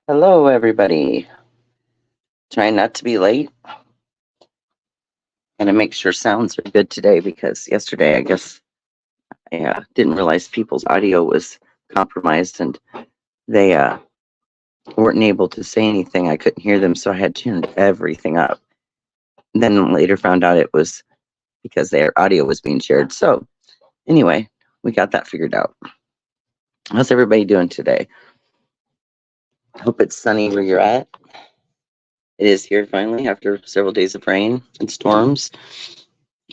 Hello, everybody. Trying not to be late and to make sure sounds are good today because yesterday I guess I didn't realize people's audio was compromised and they weren't able to say anything. I couldn't hear them, so I had turned everything up. Then later found out it was because their audio was being shared. So, anyway, we got that figured out. How's everybody doing today? Hope it's sunny where you're at. It is here finally after several days of rain and storms,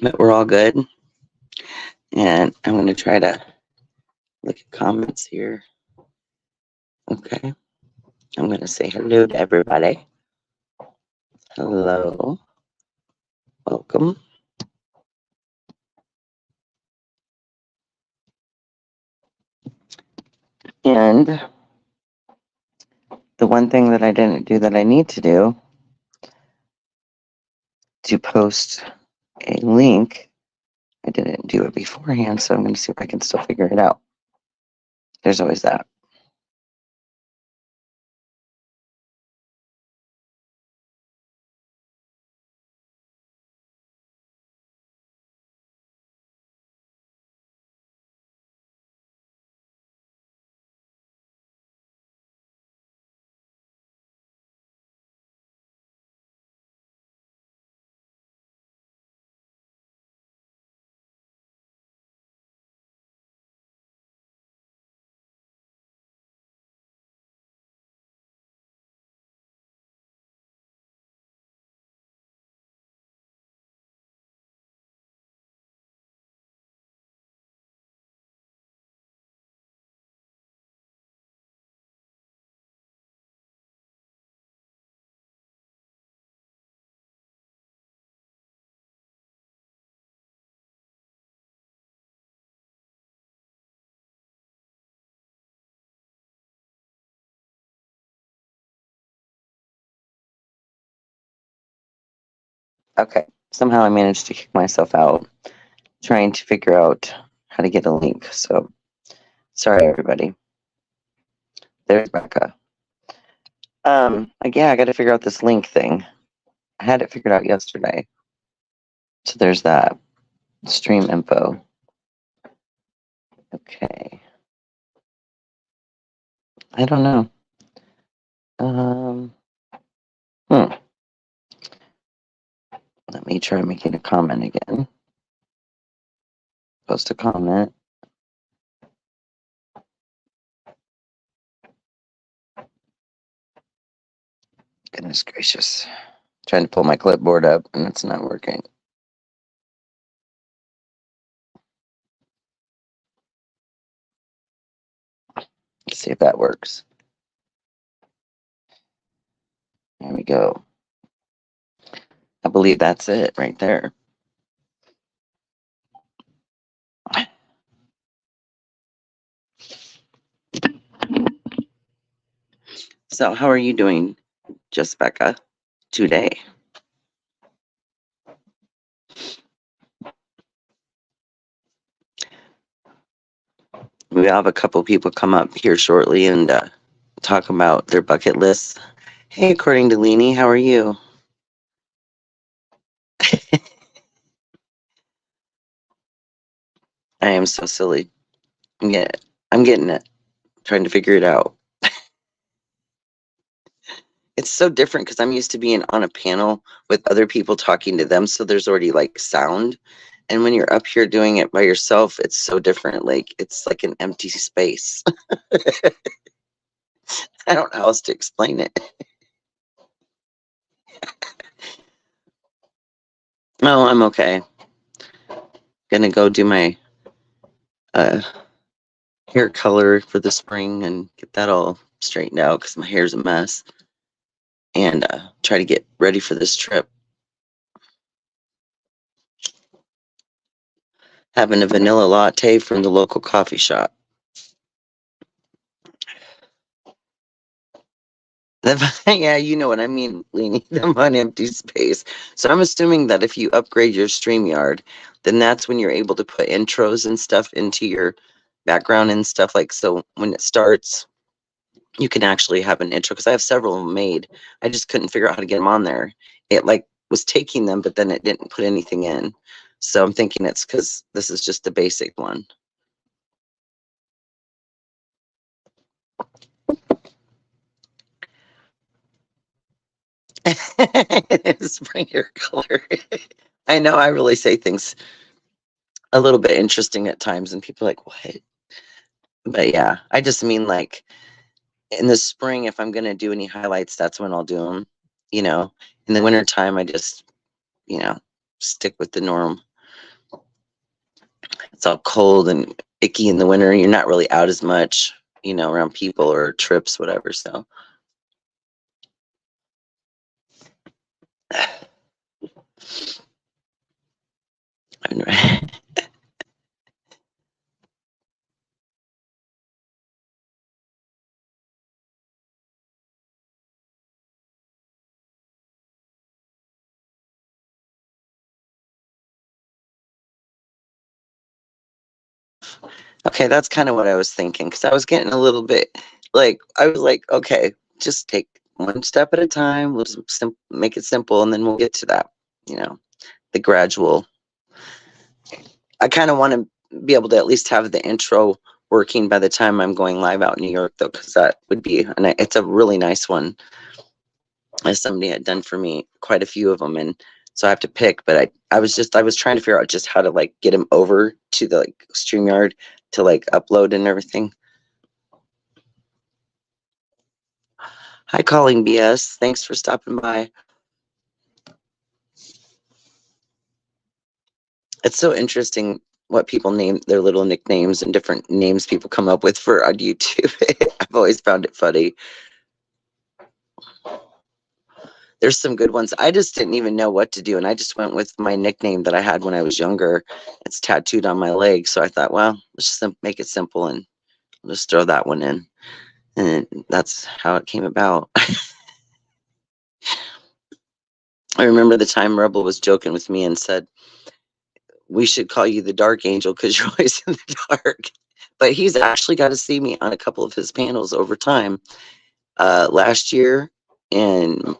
but we're all good. And I'm going to try to look at comments here. Okay. I'm going to say hello to everybody. Hello. Welcome. And the one thing that I didn't do that I need to do to post a link, I didn't do it beforehand, so I'm going to see if I can still figure it out. There's always that. Okay. Somehow I managed to kick myself out trying to figure out how to get a link. So sorry, everybody. There's Becca. Yeah, I got to figure out this link thing. I had it figured out yesterday. So there's that. Stream info. Okay. I don't know. Let me try making a comment again. Post a comment. Goodness gracious. Trying to pull my clipboard up and it's not working. Let's see if that works. There we go. I believe that's it right there. So how are you doing, Just Becca, today? We'll have a couple people come up here shortly and talk about their bucket lists. Hey, according to Leanie, how are you? I am so silly. I'm getting it. Trying to figure it out. It's so different because I'm used to being on a panel with other people talking to them, so there's already like sound. And when you're up here doing it by yourself, it's so different. Like it's like an empty space. I don't know how else to explain it. Oh, I'm okay. Gonna go do my hair color for the spring and get that all straightened out because my hair's a mess. And try to get ready for this trip. Having a vanilla latte from the local coffee shop. Yeah, you know what I mean, Leanie, them on empty space. So I'm assuming that if you upgrade your StreamYard, then that's when you're able to put intros and stuff into your background and stuff like so when it starts, you can actually have an intro, because I have several of them made. I just couldn't figure out how to get them on there. It like was taking them, but then it didn't put anything in. So I'm thinking it's because this is just a basic one. Spring hair color. I know I really say things a little bit interesting at times, and people are like, what? But yeah, I just mean like in the spring, if I'm going to do any highlights, that's when I'll do them. You know, in the wintertime, I just, stick with the norm. It's all cold and icky in the winter. You're not really out as much, around people or trips, whatever. So, okay, that's kind of what I was thinking, because I was getting a little bit like, I was like, okay, just take one step at a time. We'll just make it simple, and then we'll get to that, the gradual. I kind of want to be able to at least have the intro working by the time I'm going live out in New York, though, because that would be, it's a really nice one, as somebody had done for me, quite a few of them. And so I have to pick, but I was trying to figure out just how to like get them over to the like StreamYard to like upload and everything. Hi, Calling BS. Thanks for stopping by. It's so interesting what people name their little nicknames and different names people come up with for on YouTube. I've always found it funny. There's some good ones. I just didn't even know what to do, and I just went with my nickname that I had when I was younger. It's tattooed on my leg, so I thought, well, let's just make it simple and just throw that one in. And that's how it came about. I remember the time Rebel was joking with me and said, we should call you the Dark Angel because you're always in the dark. But he's actually got to see me on a couple of his panels over time. Last year in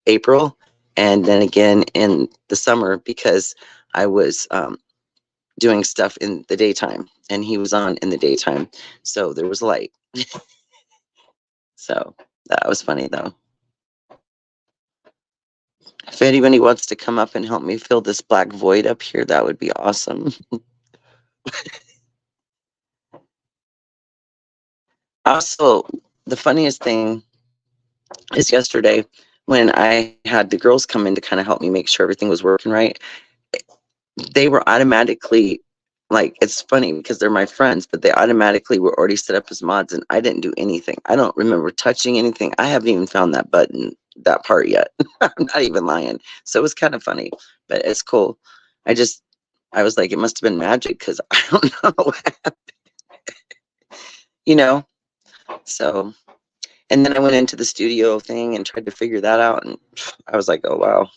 April, and then again in the summer, because I was doing stuff in the daytime and he was on in the daytime. So there was light. So that was funny though. If anybody wants to come up and help me fill this black void up here, that would be awesome. Also, the funniest thing is yesterday when I had the girls come in to kind of help me make sure everything was working right, they were automatically, like, it's funny because they're my friends, but they automatically were already set up as mods, and I didn't do anything. I don't remember touching anything. I haven't even found that button, that part yet. I'm not even lying. So it was kind of funny, but it's cool. I was like, it must have been magic, because I don't know what happened, you know? So, and then I went into the studio thing and tried to figure that out, and I was like, oh, wow.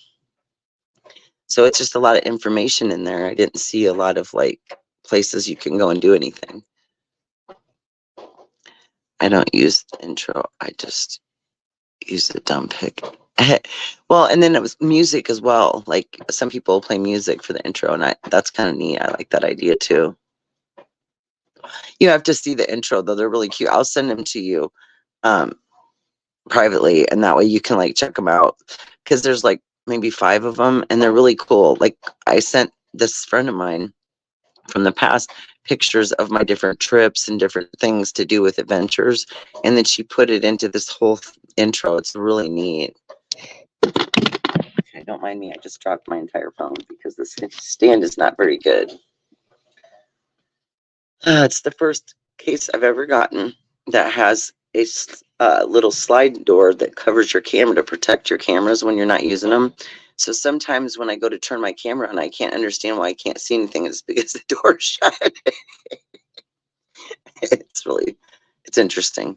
So it's just a lot of information in there. I didn't see a lot of like places you can go and do anything. I don't use the intro. I just use the dumb pick. Well, and then it was music as well. Like some people play music for the intro, and that's kind of neat. I like that idea too. You have to see the intro though. They're really cute. I'll send them to you privately, and that way you can like check them out, because there's like maybe 5 of them, and they're really cool. Like I sent this friend of mine from the past pictures of my different trips and different things to do with adventures, and then she put it into this whole intro. It's really neat. Okay, don't mind me, I just dropped my entire phone because the stand is not very good. It's the first case I've ever gotten that has a little slide door that covers your camera to protect your cameras when you're not using them. So sometimes when I go to turn my camera on, I can't understand why I can't see anything. It's because the door's shut. It's interesting.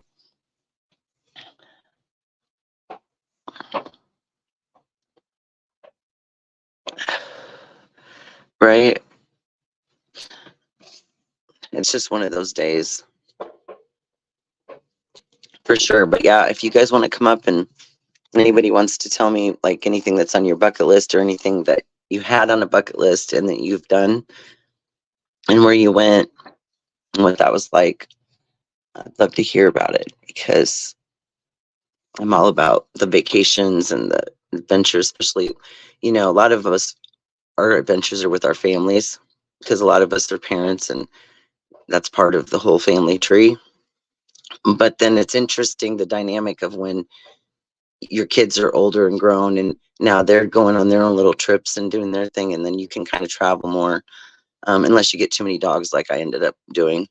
Right? It's just one of those days. For sure. But yeah, if you guys want to come up and anybody wants to tell me like anything that's on your bucket list or anything that you had on a bucket list and that you've done and where you went and what that was like, I'd love to hear about it because I'm all about the vacations and the adventures, especially, you know, a lot of us, our adventures are with our families because a lot of us are parents and that's part of the whole family tree. But then it's interesting the dynamic of when your kids are older and grown and now they're going on their own little trips and doing their thing. And then you can kind of travel more, unless you get too many dogs like I ended up doing.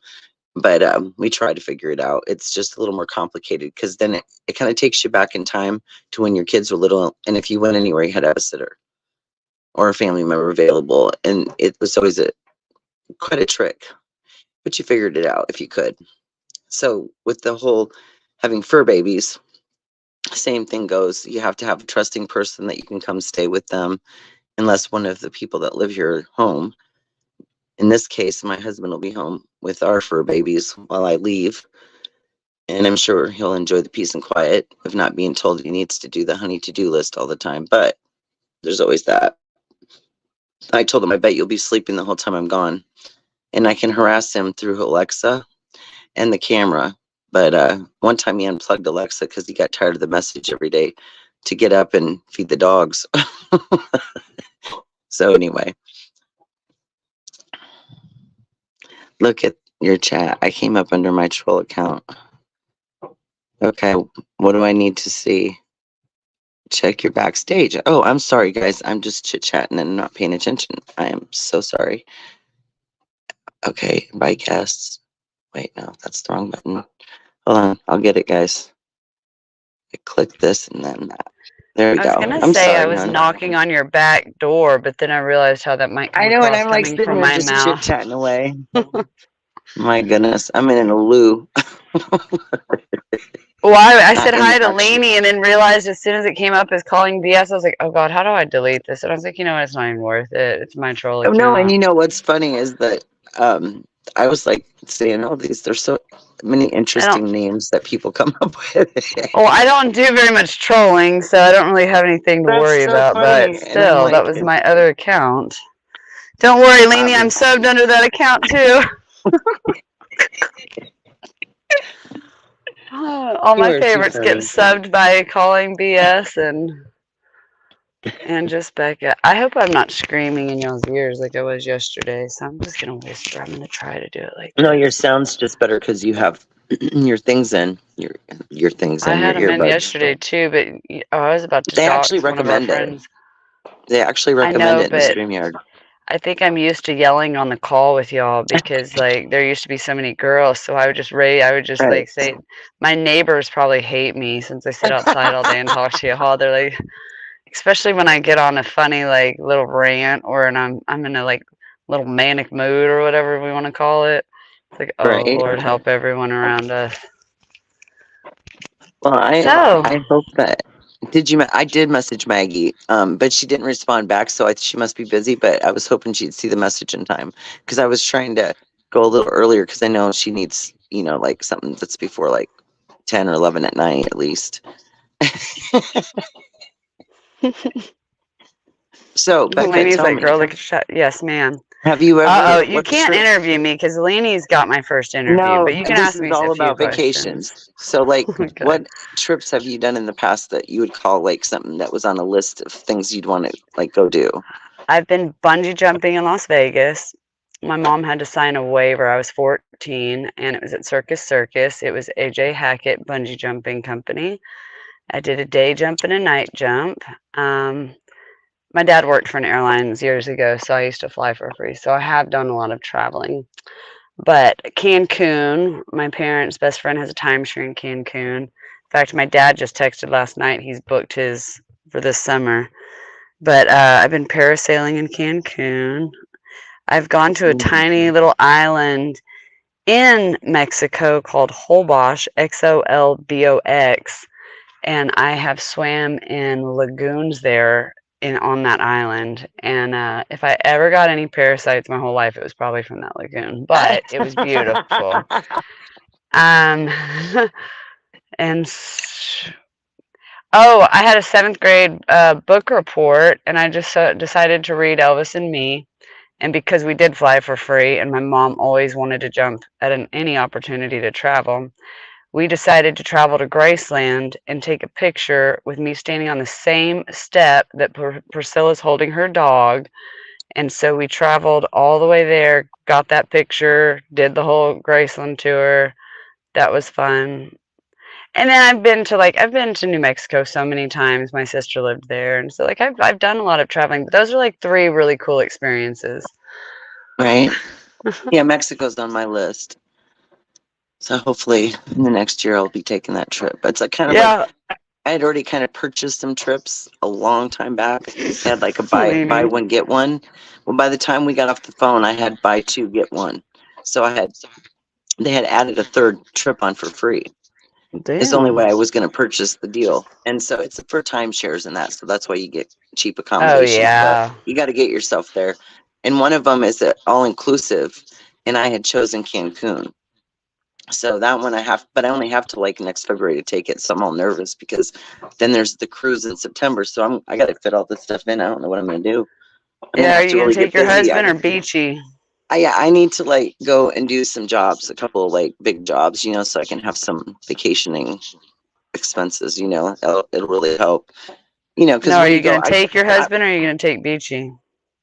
But we try to figure it out. It's just a little more complicated because then it kind of takes you back in time to when your kids were little. And if you went anywhere, you had to have a sitter or a family member available. And it was always quite a trick, but you figured it out if you could. So with the whole having fur babies, same thing goes. You have to have a trusting person that you can come stay with them, unless one of the people that live here are home. In this case, my husband will be home with our fur babies while I leave. And I'm sure he'll enjoy the peace and quiet of not being told he needs to do the honey to-do list all the time. But there's always that. I told him, I bet you'll be sleeping the whole time I'm gone. And I can harass him through Alexa and the camera. But one time he unplugged Alexa because he got tired of the message every day to get up and feed the dogs. So anyway, look at your chat. I came up under my troll account. Okay, what do I need to see? Check your backstage. Oh, I'm sorry, guys. I'm just chit-chatting and not paying attention. I am so sorry. Okay, bye, guests. Wait, no, that's the wrong button. Hold on, I'll get it, guys. I click this and then that. There we go. I was gonna say I was knocking on your back door, but then I realized how that might come across and I'm like coming sitting from there my just mouth. chit-chatting away. My goodness, I'm in a loo. Well, I said hi to Lainey and then realized as soon as it came up as calling BS, I was like, oh God, how do I delete this? And I was like, you know what, it's not even worth it. It's my troll account. No, and you know what's funny is that I was like saying, oh, there's so many interesting names that people come up with. Well, I don't do very much trolling, so I don't really have anything to worry about, but still, like, that was my other account. Don't worry, Lainey, I'm subbed under that account too. All my favorites get subbed by calling BS and just Becca. I hope I'm not screaming in y'all's ears like I was yesterday, so I'm just gonna whisper. I'm gonna try to do it like No, your sound's just better because you have your things in your things in. I had them in yesterday too, but I was about to. They actually recommend it. They actually recommend it in the StreamYard. I think I'm used to yelling on the call with y'all because like there used to be so many girls, so I would just like say my neighbors probably hate me since I sit outside all day and talk to y'all. They're like, especially when I get on a funny like little rant or and I'm in a like little manic mood or whatever we want to call it. It's like, oh Lord, help everyone around us. Well, I hope that. I did message Maggie, but she didn't respond back, so she must be busy, but I was hoping she'd see the message in time because I was trying to go a little earlier because I know she needs, like something that's before like 10 or 11 at night at least. So, Becca, Lainey's like, girl, look at shut. Yes, ma'am. Have you ever? You can't interview me because Lainey's got my first interview. No, but you can ask me all about vacations. So, like, what trips have you done in the past that you would call like something that was on a list of things you'd want to like go do? I've been bungee jumping in Las Vegas. My mom had to sign a waiver. I was 14, and it was at Circus. It was AJ Hackett Bungee Jumping Company. I did a day jump and a night jump. My dad worked for an airlines years ago, so I used to fly for free. So I have done a lot of traveling. But Cancun, my parents' best friend has a timeshare in Cancun. In fact, my dad just texted last night. He's booked his for this summer. But I've been parasailing in Cancun. I've gone to a tiny little island in Mexico called Holbox, Xolbox. And I have swam in lagoons there on that island, and if I ever got any parasites my whole life, it was probably from that lagoon, but it was beautiful. And oh, I had a 7th grade book report, and I just decided to read Elvis and Me. And because we did fly for free, and my mom always wanted to jump at any opportunity to travel, we decided to travel to Graceland and take a picture with me standing on the same step that Priscilla's holding her dog. And so we traveled all the way there, got that picture, did the whole Graceland tour. That was fun. And then I've been to New Mexico so many times. My sister lived there, and so I've done a lot of traveling. But those are like 3 really cool experiences. Right. Yeah, Mexico's on my list. So hopefully in the next year I'll be taking that trip. It's like kind of like I had already kind of purchased some trips a long time back. I had like a buy one get one. Well, by the time we got off the phone, I had buy 2 get 1. So they had added a 3rd trip on for free. Damn. It's the only way I was going to purchase the deal. And so it's for timeshares and that. So that's why you get cheap accommodations. Oh, yeah. But you got to get yourself there. And one of them is all inclusive. And I had chosen Cancun. So that one but I only have to like next February to take it. So I'm all nervous because then there's the cruise in September. So I got to fit all this stuff in. I don't know what I'm going to do. Yeah, are you going to take your husband or Beachy? I need to like go and do some jobs, a couple of like big jobs, so I can have some vacationing expenses, it'll really help, because no, are you going to take your husband or are you going to take Beachy?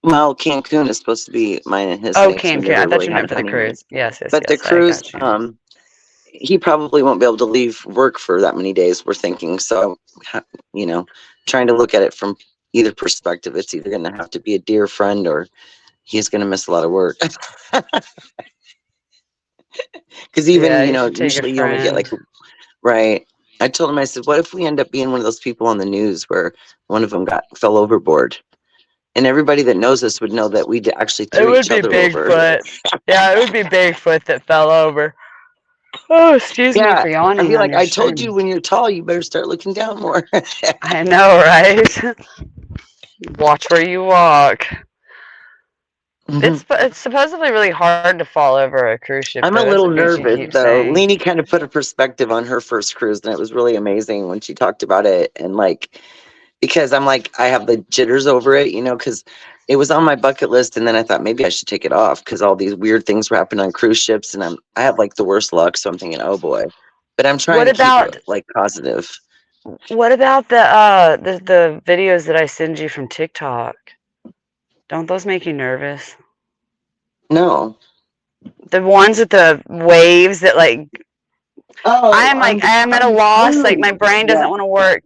Well, Cancun is supposed to be mine and his. Oh, Cancun. I thought you meant for the cruise. Yes, but the cruise, he probably won't be able to leave work for that many days, we're thinking. So, trying to look at it from either perspective. It's either going to have to be a dear friend or he's going to miss a lot of work. Because even, usually you only get like, right. I told him, I said, what if we end up being one of those people on the news where one of them fell overboard? And everybody that knows us would know that we actually threw each other over. It would be Bigfoot. Yeah, it would be Bigfoot that fell over. Oh, excuse me for yawning. I'd be like, I told you when you're tall, you better start looking down more. I know, right? Watch where you walk. Mm-hmm. It's supposedly really hard to fall over a cruise ship. I'm a little nervous, though. Leanie kind of put a perspective on her first cruise, and it was really amazing when she talked about it. And because I'm like, I have the jitters over it, because it was on my bucket list, and then I thought maybe I should take it off because all these weird things were happening on cruise ships, and I have like the worst luck, so I'm thinking, oh boy. But I'm trying to keep it like positive. What about the videos that I send you from TikTok? Don't those make you nervous? No. The ones with the waves that I'm at a loss. Like my brain doesn't want to work.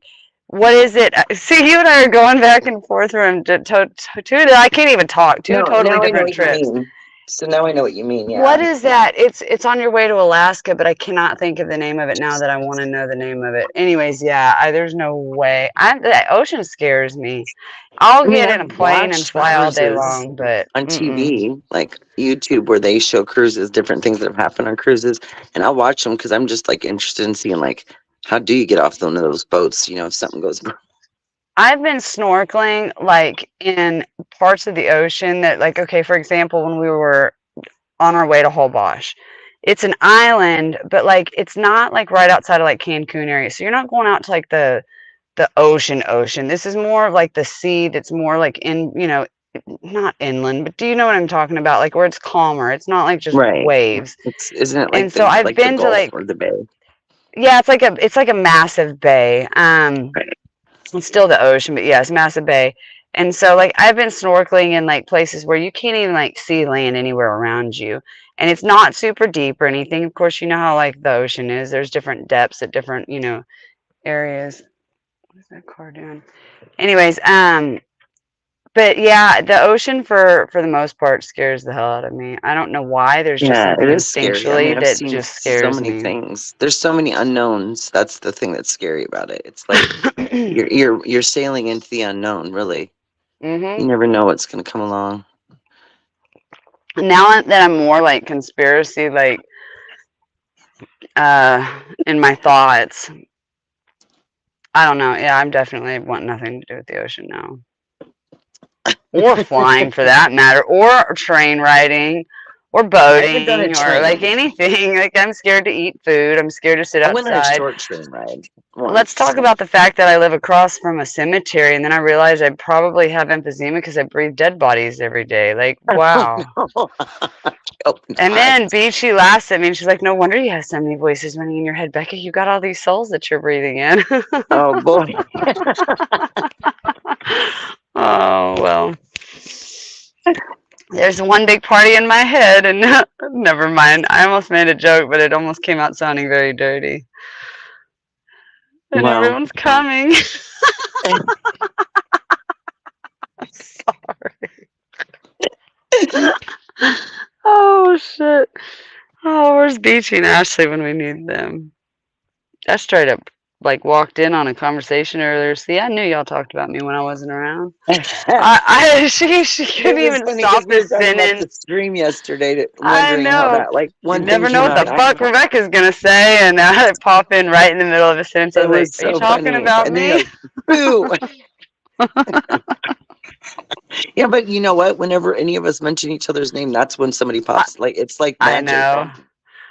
What is it? See, you and I are going back and forth from I can't even talk. Two totally different trips. So now I know what you mean. Yeah. What is that? It's on your way to Alaska, but I cannot think of the name of it now that I want to know the name of it. Anyways, yeah, there's no way. The ocean scares me. I'll get in a plane and fly all day long, but on TV, like YouTube, where they show cruises, different things that have happened on cruises, and I'll watch them because I'm just like interested in seeing like how do you get off one of those boats? If something goes wrong. I've been snorkeling like in parts of the ocean that okay, for example, when we were on our way to Holbox, it's an island, but it's not right outside of Cancun area. So you're not going out to the ocean. This is more of the sea that's more in, not inland, but do you know what I'm talking about? Where it's calmer. It's not just waves. Isn't it and so I've been to or the bay? Yeah, it's like a massive bay. It's still the ocean, but yeah, it's a massive bay. And so I've been snorkeling in places where you can't even see land anywhere around you. And it's not super deep or anything. Of course, you know how the ocean is. There's different depths at different, areas. What is that car doing? Anyways, but yeah, the ocean for the most part scares the hell out of me. I don't know why. There's just something instinctually that just scares me. So many things. There's so many unknowns. That's the thing that's scary about it. It's like you're sailing into the unknown, really. Mm-hmm. You never know what's going to come along. Now that I'm more conspiracy, in my thoughts, I don't know. Yeah, I'm definitely want nothing to do with the ocean now. Or flying for that matter, or train riding, or I haven't done a boating or like train. anything. Like I'm scared to eat food. I'm scared to sit I went on a outside. short train ride Let's once. talk about the fact that I live across from a cemetery, and then I realized I probably have emphysema because I breathe dead bodies every day. Like, wow. Oh, And God. then Beachy laughs at me, and she's like, "No wonder you have so many voices running in your head, Becca. You got all these souls that you're breathing in." Oh, boy. Oh, well. There's one big party in my head, and never mind. I almost made a joke, but it almost came out sounding very dirty. And Well, everyone's coming. Sorry. Oh, shit. Oh, where's Beachy and Ashley when we need them? I straight up like walked in on a conversation earlier. See, I knew y'all talked about me when I wasn't around. She couldn't it was even funny stop because we were this talking about the sentence. stream yesterday, I wondering how know. that, like, You one thing never know came what out. the fuck Rebecca's gonna say, and I pop in right in the middle of a sentence. I It was like, was "Are you so talking funny. about And then me?" you're like, boo. Yeah, but you know what? Whenever any of us mention each other's name, that's when somebody pops. Like, it's like I magic. know.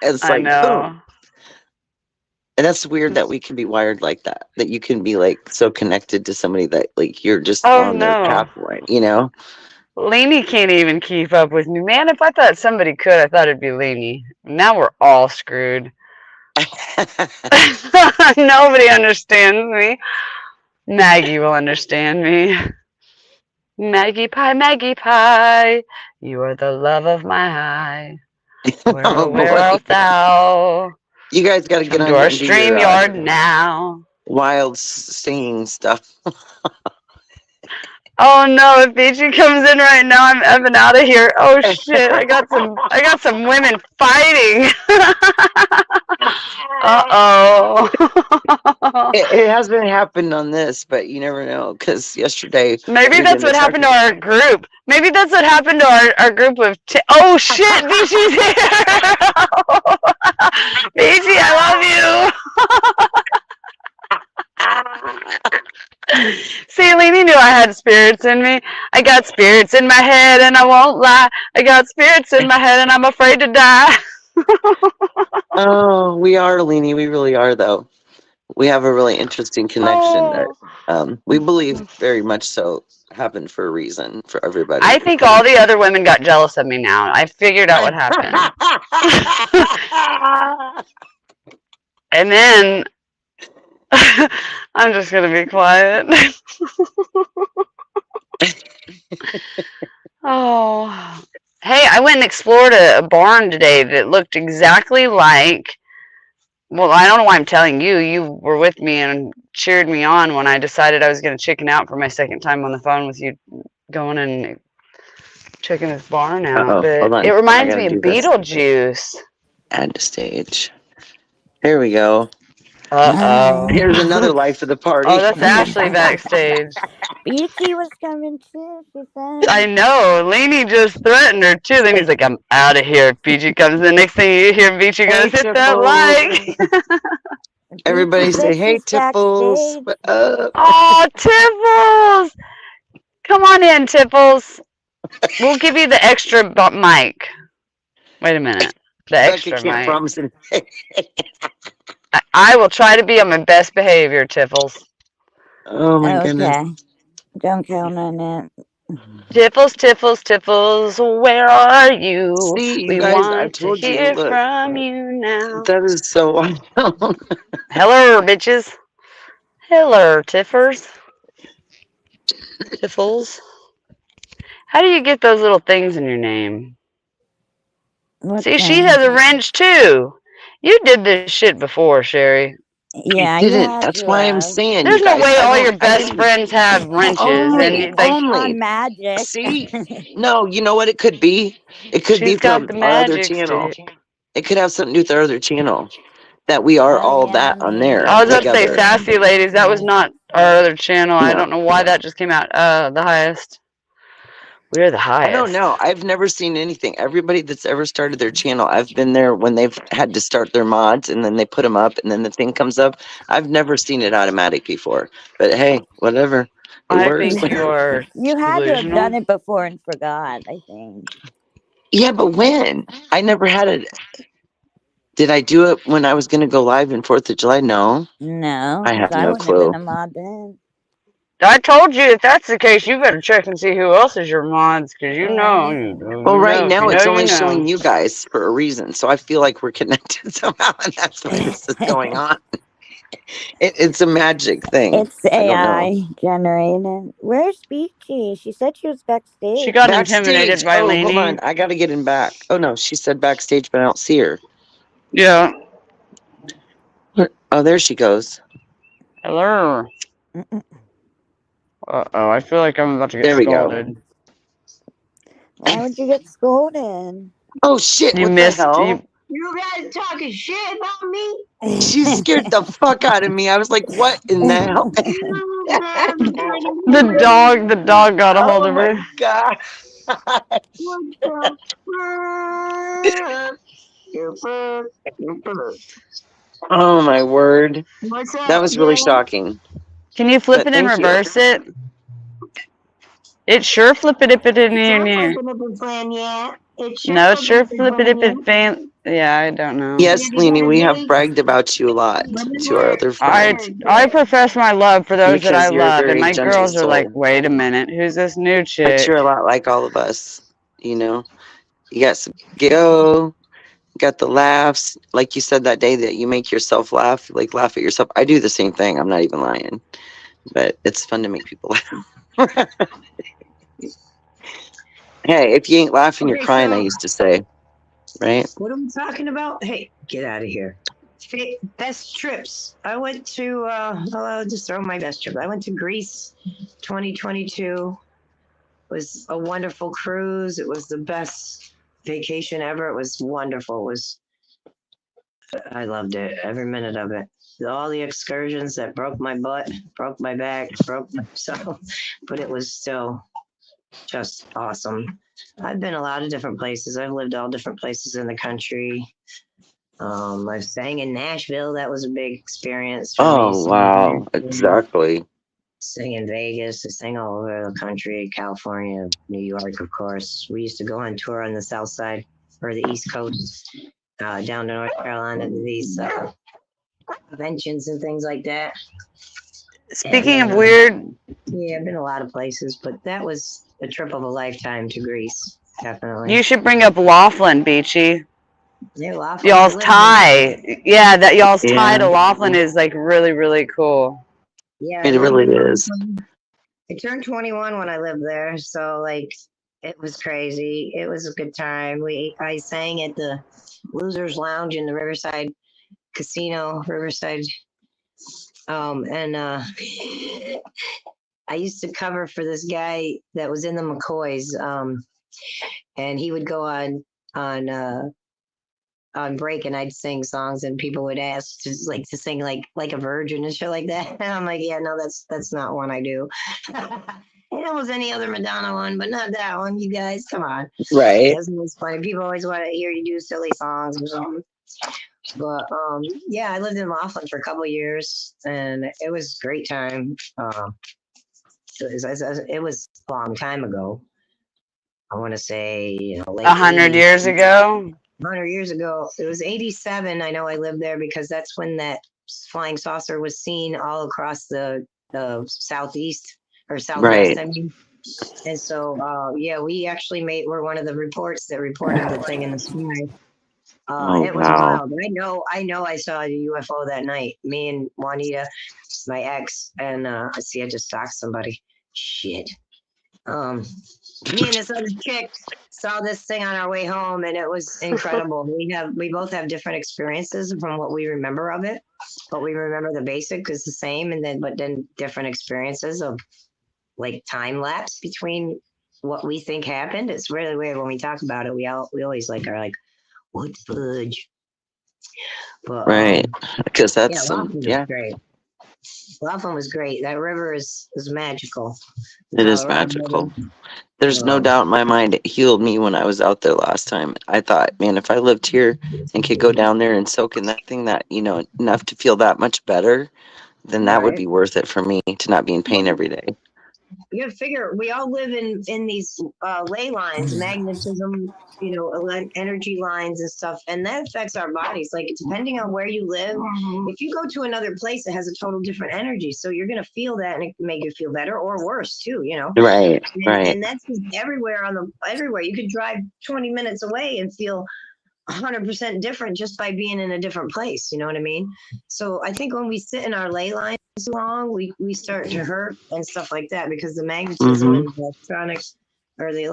It's I like, boom. know. And that's weird that we can be wired like that. That you can be like so connected to somebody that like you're just Oh on their path, no. right? You know? Leanie can't even keep up with me. Man, if I thought somebody could, I thought it'd be Leanie. Now we're all screwed. Nobody understands me. Maggie will understand me. Maggie Pie, you are the love of my eye. Oh Where boy. art thou? You guys got to get Come on to here our and do your StreamYard now. wild singing stuff. Oh no, if Beachy comes in right now, I'm ebbing out of here. Oh shit, I got some women fighting. Uh-oh. It hasn't happened on this, but you never know because yesterday Maybe we that's didn't what happened to start- our group. Maybe that's what happened to our group of oh shit, Beachy's here. Beachy, I love you. See, Leanie knew I had spirits in me. I got spirits in my head and I won't lie. I got spirits in my head and I'm afraid to die. Oh, we are, Leanie. We really are, though. We have a really interesting connection that we believe very much so happened for a reason for everybody. I think all the other women got jealous of me now. I figured out what happened. And then I'm just going to be quiet. Oh. Hey, I went and explored a barn today that looked exactly like. Well, I don't know why I'm telling you. You were with me and cheered me on when I decided I was going to chicken out for my second time on the phone with you, going and checking this barn out. But Hold on. it I reminds gotta me of do this. Beetlejuice. Add to stage. Here we go. Uh-oh. Here's another life of the party. Oh, that's Ashley backstage. Beachy was coming too, she said. I know. Lainey just threatened her too. Lainey's like, I'm out of here if Beachy comes in. Next thing you hear Beachy goes, hit that like. Everybody Beachy say, said hey, she's Tipples. backstage. What up? Oh, Tipples. Come on in, Tipples. We'll give you the extra mic. Wait a minute. The extra Can't mic. promise anything. I will try to be on my best behavior, Tipples. Oh my goodness. Okay. Don't count on it. Tipples, where are you? See, you We guys, want I told to you, hear look, from you now. that is so awesome. Hello, bitches. Hello, Tiffers. Tiffles. How do you get those little things in your name? What See, she thing? has a wrench too. You did this shit before, Sherry. Yeah, I you didn't. had That's to why I'm have. saying, There's you no guys, way I all don't, your I best didn't. friends have wrenches. Only, And like, only. On magic. See, no, you know what it could be? It could be she's got from the our other magic channel. stick. It could have something to do with our other channel. That we are Oh, all yeah, that on maybe. there I was about to say together. Sassy Ladies. That was not our other channel. I No. don't know why that just came out. The highest. We're the highest. I don't know. I've never seen anything. Everybody that's ever started their channel, I've been there when they've had to start their mods and then they put them up and then the thing comes up. I've never seen it automatic before. But hey, whatever. It I works. think you are You had to have delusional. done it before and forgot, I think. Yeah, but when? I never had it. Did I do it when I was going to go live in 4th of July? No. No, I have 'cause I no wouldn't have been clue. a mod then. I told you if that's the case, you better check and see who else is your mods, because you know, Well, right if now you know, it's you only know. showing you guys for a reason. So I feel like we're connected somehow, and that's why this is going on. It's a magic thing. It's I don't know. AI generated. Where's Beachy? She said she was She backstage. got intimidated Backstage. by Oh, hold Lainey. on. I got to get in back. Oh, no. She said backstage, but I don't see her. Yeah. Oh, there she goes. Hello. Mm-mm. Uh-oh, I feel like I'm about to get There we go. scolded. Why would you get scolded? Oh, shit. You What missed the hell? You guys talking shit about me? She scared the fuck out of me. I was like, what in the hell? The dog got a hold Oh, of my her. God. Oh, my word. What's up? That was really shocking. Can you flip But it and thank you. reverse it? It sure flip it if it in here. No, it sure flip it if it fan. Yeah, I don't know. Yes, Leanie, we have bragged about you a lot to our other friends. I profess my love for those that I Because you're a love, and very my gentle girls are like, soul. wait a minute, who's this new But chick? you're a lot like all of us, you know? You got some go, got the laughs. Like you said that day that you make yourself laugh, like laugh at yourself. I do the same thing. I'm not even lying. But it's fun to make people laugh. Hey, if you ain't laughing, you're Okay, crying, I so- used to say. Right? What are we talking about? Hey, get out of here. Best trips. I went to, well, I'll just throw my best trip. I went to Greece 2022. It was a wonderful cruise. It was the best vacation ever. It was wonderful. I loved it, every minute of it. All the excursions that broke my butt, broke my back, broke myself, but it was still just awesome. I've been a lot of different places. I've lived all different places in the country. I sang in Nashville. That was a big experience for me. Oh, wow. Exactly. Sing in Vegas. I sang all over the country, California, New York, of course. We used to go on tour on the South Side or the East Coast, down to North Carolina to these conventions and things like that. Speaking of weird, Yeah, I've been a lot of places, but that was a trip of a lifetime to Greece. Definitely. you should bring up Laughlin, Beachy. Yeah, Laughlin. Y'all's tie. Yeah, that y'all's tie to Yeah. Laughlin is like really, really cool. Yeah, It really is. I turned 21 when I lived there, so like it was crazy. It was a good time. I sang at the Losers Lounge in the Riverside Casino, Riverside. And I used to cover for this guy that was in the McCoys. And he would go on break, and I'd sing songs, and people would ask to sing like a virgin and shit like that. And I'm like, yeah, no, that's not one I do. It was any other Madonna one, but not that one. You guys, come on. Right. That's always funny. People always want to hear you do silly songs or something. But yeah, I lived in Laughlin for a couple of years, and it was a great time. It was a long time ago. I want to say, like 100 years ago. 100 years ago. It was 87. I know I lived there because that's when that flying saucer was seen all across the southeast or southwest. Right. I mean, and so yeah, we're one of the reports that reported the thing in the sky. Oh, It was wow. wild. I know I saw a UFO that night. Me and Juanita, my ex, and I had to stalk somebody. Shit. Me and this other chick saw this thing on our way home, and it was incredible. We both have different experiences from what we remember of it, but we remember the basic is the same, and then different experiences of like time lapse between what we think happened. It's really weird when we talk about it. We always are like, what fudge? But Right. Because that's yeah, some, Laughlin yeah, was great. Laughlin was great. That river is magical. it is Colorado magical. River. There's no doubt in my mind it healed me when I was out there last time. I thought, man, if I lived here and could go down there and soak in that thing that, enough to feel that much better, then that would Right. be worth it for me to not be in pain every day. You got to figure we all live in these ley lines, magnetism, energy lines and stuff, and that affects our bodies. Like depending on where you live, if you go to another place, it has a total different energy. So you're gonna feel that, and it can make you feel better or worse too. Right, right. And that's everywhere everywhere. You could drive 20 minutes away and feel 100% different just by being in a different place. You know what I mean? So I think when we sit in our ley lines too long, we start to hurt and stuff like that because the magnetism and the electronics or the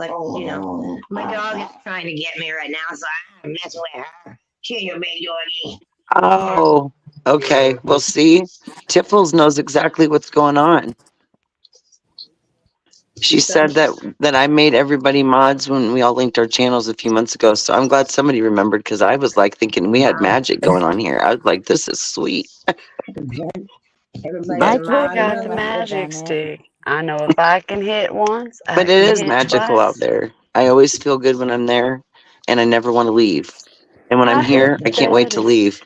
my dog is trying to get me right now, so I'm messing with her. She's your big doggy. Oh, okay. Well, see, Tiffles knows exactly what's going on. She said that I made everybody mods when we all linked our channels a few months ago. So I'm glad somebody remembered because I was like thinking we had magic going on here. I was like, this is sweet. Everybody I I told you got you a must have magic done it. stick. I know if I can hit once, I But it can is hit magical out twice. there. I always feel good when I'm there and I never want to leave. And when I'm I hit here, I can't wait to steady. leave.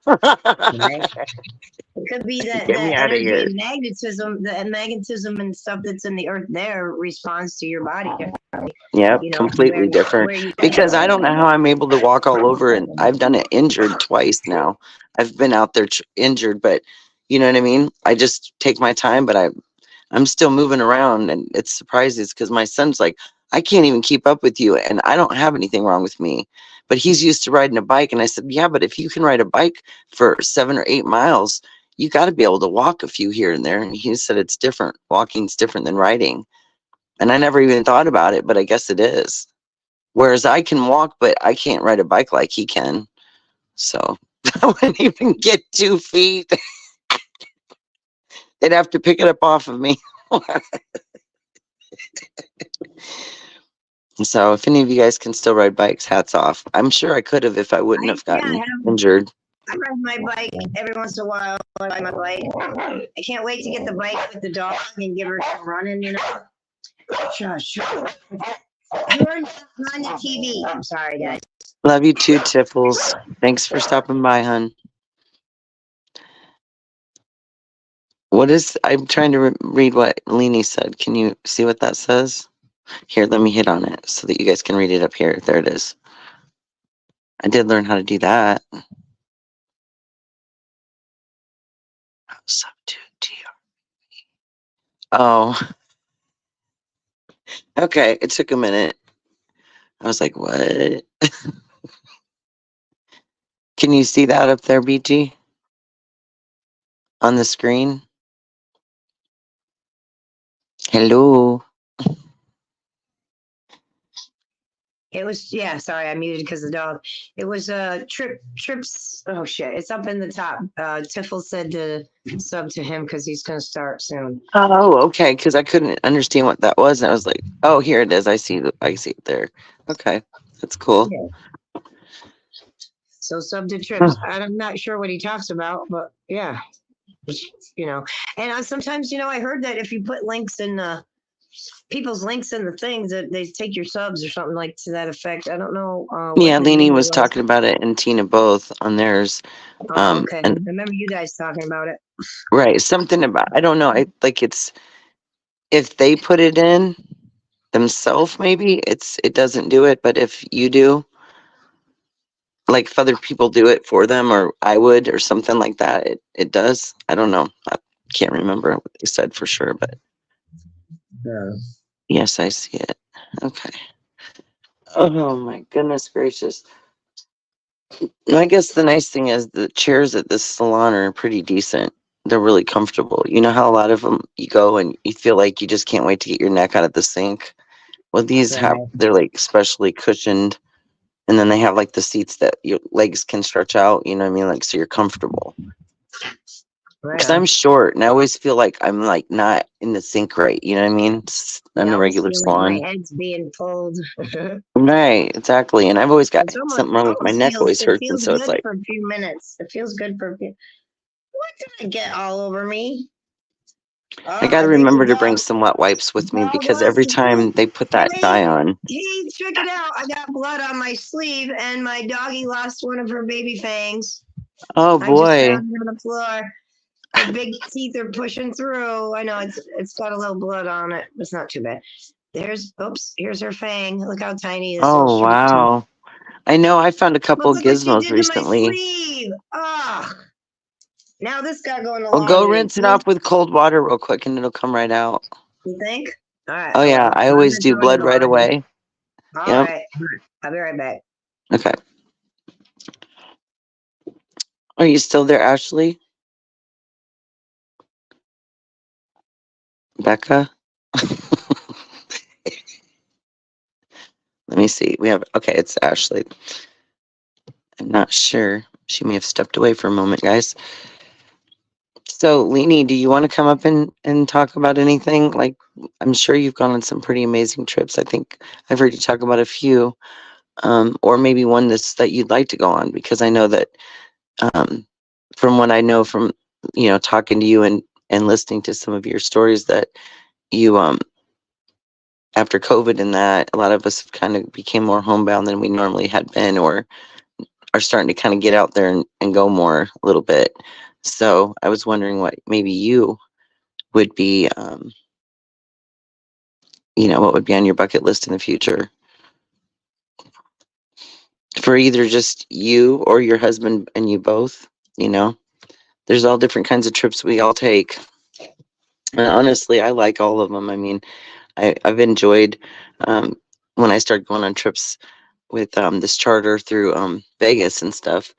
Right? It could be that Get me out of energy here. and magnetism, the magnetism and stuff that's in the earth there responds to your body. Yep, You know, completely different. where you Because I don't know how I'm able to walk all over, and I've done it injured twice now. I've been out there injured, but you know what I mean? I just take my time, but I'm still moving around, and it's surprises because my son's like, I can't even keep up with you, and I don't have anything wrong with me. But he's used to riding a bike, and I said, yeah, but if you can ride a bike for 7 or 8 miles, you got to be able to walk a few here and there. And he said it's different. Walking's different than riding. And I never even thought about it, but I guess it is. Whereas I can walk, but I can't ride a bike like he can. So I wouldn't even get 2 feet. They'd have to pick it up off of me. So if any of you guys can still ride bikes, hats off. I'm sure I could have if I wouldn't have gotten injured. I ride my bike every once in a while. I ride my bike. I can't wait to get the bike with the dog and give her some running, Shush. You're on the TV. I'm sorry, guys. Love you too, Tiffles. Thanks for stopping by, hun. I'm trying to read what Leanie said. Can you see what that says? Here, let me hit on it so that you guys can read it up here. There it is. I did learn how to do that. Oh, okay. It took a minute. I was like, what? Can you see that up there, BG? On the screen? Hello? It was, sorry, I muted because of the dog. It was trips. Oh shit, it's up in the top. Tiffle said to sub to him because he's gonna start soon. Oh, okay. Because I couldn't understand what that was. And I was like, oh, here it is. I see it there. Okay. That's cool. Yeah. So sub to trips. I'm not sure what he talks about, but yeah. And sometimes, I heard that if you put links in people's links in the things that they take your subs or something like to that effect. I don't know. Yeah, Leanie was talking about it and Tina both on theirs. Okay. And I remember you guys talking about it. right. Something about, I don't know. I like it's, if they put it in themselves, maybe it doesn't do it. But if you do, like if other people do it for them, or I would, or something like that, it does. I don't know. I can't remember what they said for sure, but yes, I see it. Okay. Oh my goodness gracious. I guess the nice thing is the chairs at this salon are pretty decent. They're really comfortable. You know how a lot of them you go and you feel like you just can't wait to get your neck out of the sink? Well, these they're like specially cushioned, and then they have like the seats that your legs can stretch out, you know what I mean? Like, so you're comfortable. Because I'm short and I always feel like I'm like not in the sink right, you know what I mean? On the regular salon. My head's being pulled. Right, exactly. And I've always got something wrong with my neck, always hurts, and so it's like for a few minutes. It feels good for a few. What did I get all over me? I got to remember to bring some wet wipes with me because every time they put that dye on. Hey, check it out. I got blood on my sleeve and my doggy lost one of her baby fangs. Oh boy. I just found it on the floor. The big teeth are pushing through. I know it's got a little blood on it. It's not too bad. Here's her fang. Look how tiny this little Oh, sharp tooth. wow. I know I found a couple Look what she gizmos did to my recently. sleeve. Ah, now this got going Well, along go with me. rinse it off with cold water real quick and it'll come right out. You think? All right. Oh, yeah. Well, I I'm always gonna do throw it in blood the right laundry. away. All Yep. right. I'll be right back. Okay. Are you still there, Ashley? Becca? Let me see. Okay, it's Ashley. I'm not sure. She may have stepped away for a moment, guys. So, Leanie, do you want to come up and talk about anything? Like, I'm sure you've gone on some pretty amazing trips. I think I've heard you talk about a few, or maybe one that you'd like to go on, because I know that from what I know from talking to you and listening to some of your stories that you after COVID and that a lot of us kind of became more homebound than we normally had been, or are starting to kind of get out there and go more a little bit. So I was wondering what maybe you would be, what would be on your bucket list in the future for either just you or your husband and you both. There's all different kinds of trips we all take. And honestly, I like all of them. I mean, I've enjoyed um, when I started going on trips with this charter through Vegas and stuff.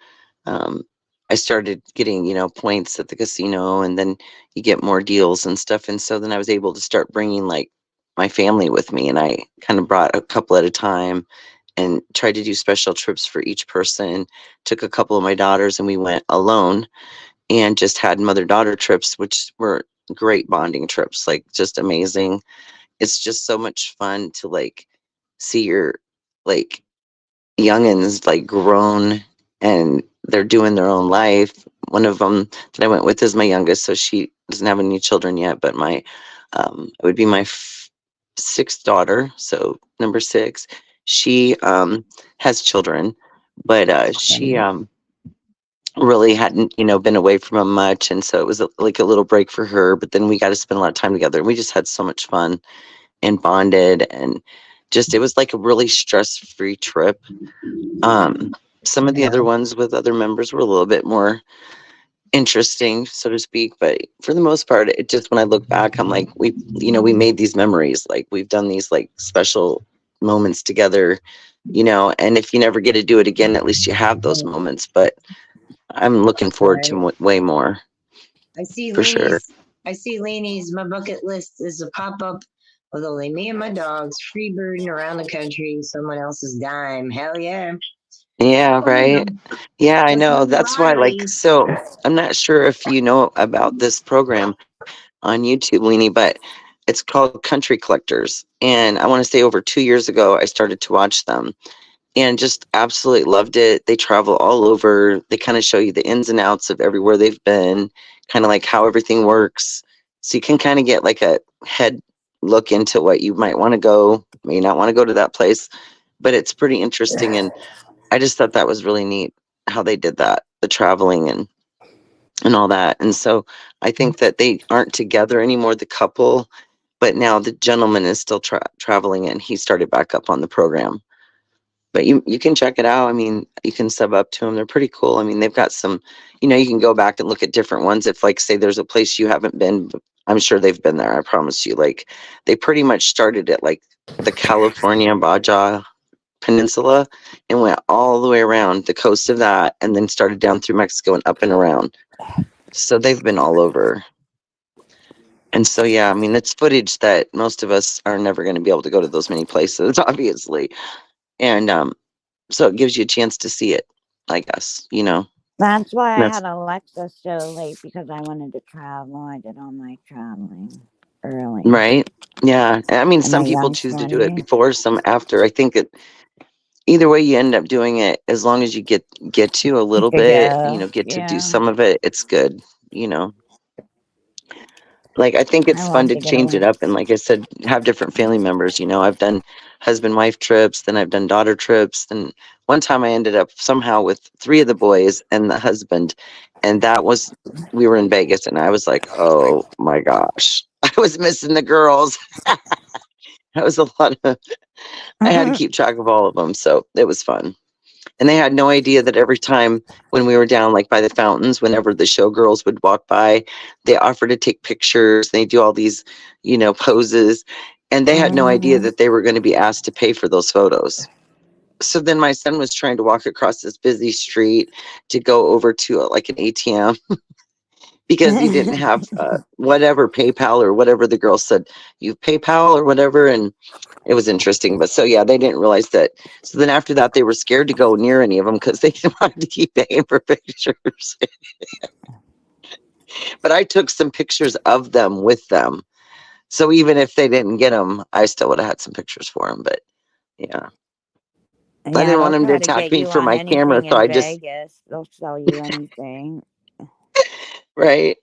Um, I started getting, points at the casino, and then you get more deals and stuff. And so then I was able to start bringing like my family with me, and I kind of brought a couple at a time and tried to do special trips for each person. Took a couple of my daughters, and we went alone and just had mother-daughter trips, which were great bonding trips, like just amazing. It's just so much fun to like see your like youngins like grown and they're doing their own life. One of them that I went with is my youngest, so she doesn't have any children yet, but it would be my sixth daughter, so number 6. She has children, but she really hadn't been away from them much, and so it was like a little break for her, but then we got to spend a lot of time together. We just had so much fun and bonded, and just it was like a really stress-free trip. Some of the other ones with other members were a little bit more interesting, so to speak, but for the most part, it just, when I look back, I'm like, we made these memories, like we've done these like special moments together, and if you never get to do it again, at least you have those moments. But I'm looking forward to way more, I see for sure. Leanie's. My bucket list is a pop up with only me and my dogs, free birding around the country, someone else's dime. Hell yeah. Yeah, right. Yeah, I know. That's why, Lottery. so I'm not sure if you know about this program on YouTube, Leanie, but it's called Country Collectors. And I want to say over 2 years ago, I started to watch them and just absolutely loved it. They travel all over. They kind of show you the ins and outs of everywhere they've been, kind of like how everything works. So you can kind of get like a head look into what you might want to go, may not want to go to that place, but it's pretty interesting. And I just thought that was really neat how they did that, the traveling and all that. And so I think that they aren't together anymore, the couple, but now the gentleman is still traveling, and he started back up on the program. But you can check it out. I mean, you can sub up to them. They're pretty cool. I mean, they've got some, you can go back and look at different ones. If like, say there's a place you haven't been, I'm sure they've been there. I promise you. Like, they pretty much started at like the California Baja Peninsula and went all the way around the coast of that, and then started down through Mexico and up and around. So they've been all over. And so, yeah, I mean, it's footage that most of us are never going to be able to go to those many places, obviously. And so it gives you a chance to see it, I guess, That's why I That's had Alexa so late, because I wanted to travel. I did all my traveling early. right. Yeah. I mean, And my some people young's choose to do it 20. before, some after. I think that either way you end up doing it, as long as you get to a little bit, Yeah. get to do Yeah. some of it, it's good, you know. Like, I think it's I fun love to to get change it away. up. And like I said, have different family members. You know, I've done husband-wife trips, then I've done daughter trips. And one time I ended up somehow with 3 of the boys and the husband. And we were in Vegas and I was like, oh my gosh, I was missing the girls. That was a lot of, I had to keep track of all of them. So it was fun. And they had no idea that every time when we were down like by the fountains, whenever the showgirls would walk by, they offer to take pictures. They do all these, poses. And they had no idea that they were going to be asked to pay for those photos. So then my son was trying to walk across this busy street to go over to like an ATM because he didn't have whatever PayPal or whatever the girl said, you PayPal or whatever. And it was interesting. But so, yeah, they didn't realize that. So then after that, they were scared to go near any of them because they didn't want to keep paying for pictures. But I took some pictures of them with them. So even if they didn't get them, I still would have had some pictures for them. But yeah, I Yeah, didn't want they'll them to try to attack get me you for on my camera. anything So in I just, Vegas. They'll sell you anything. right.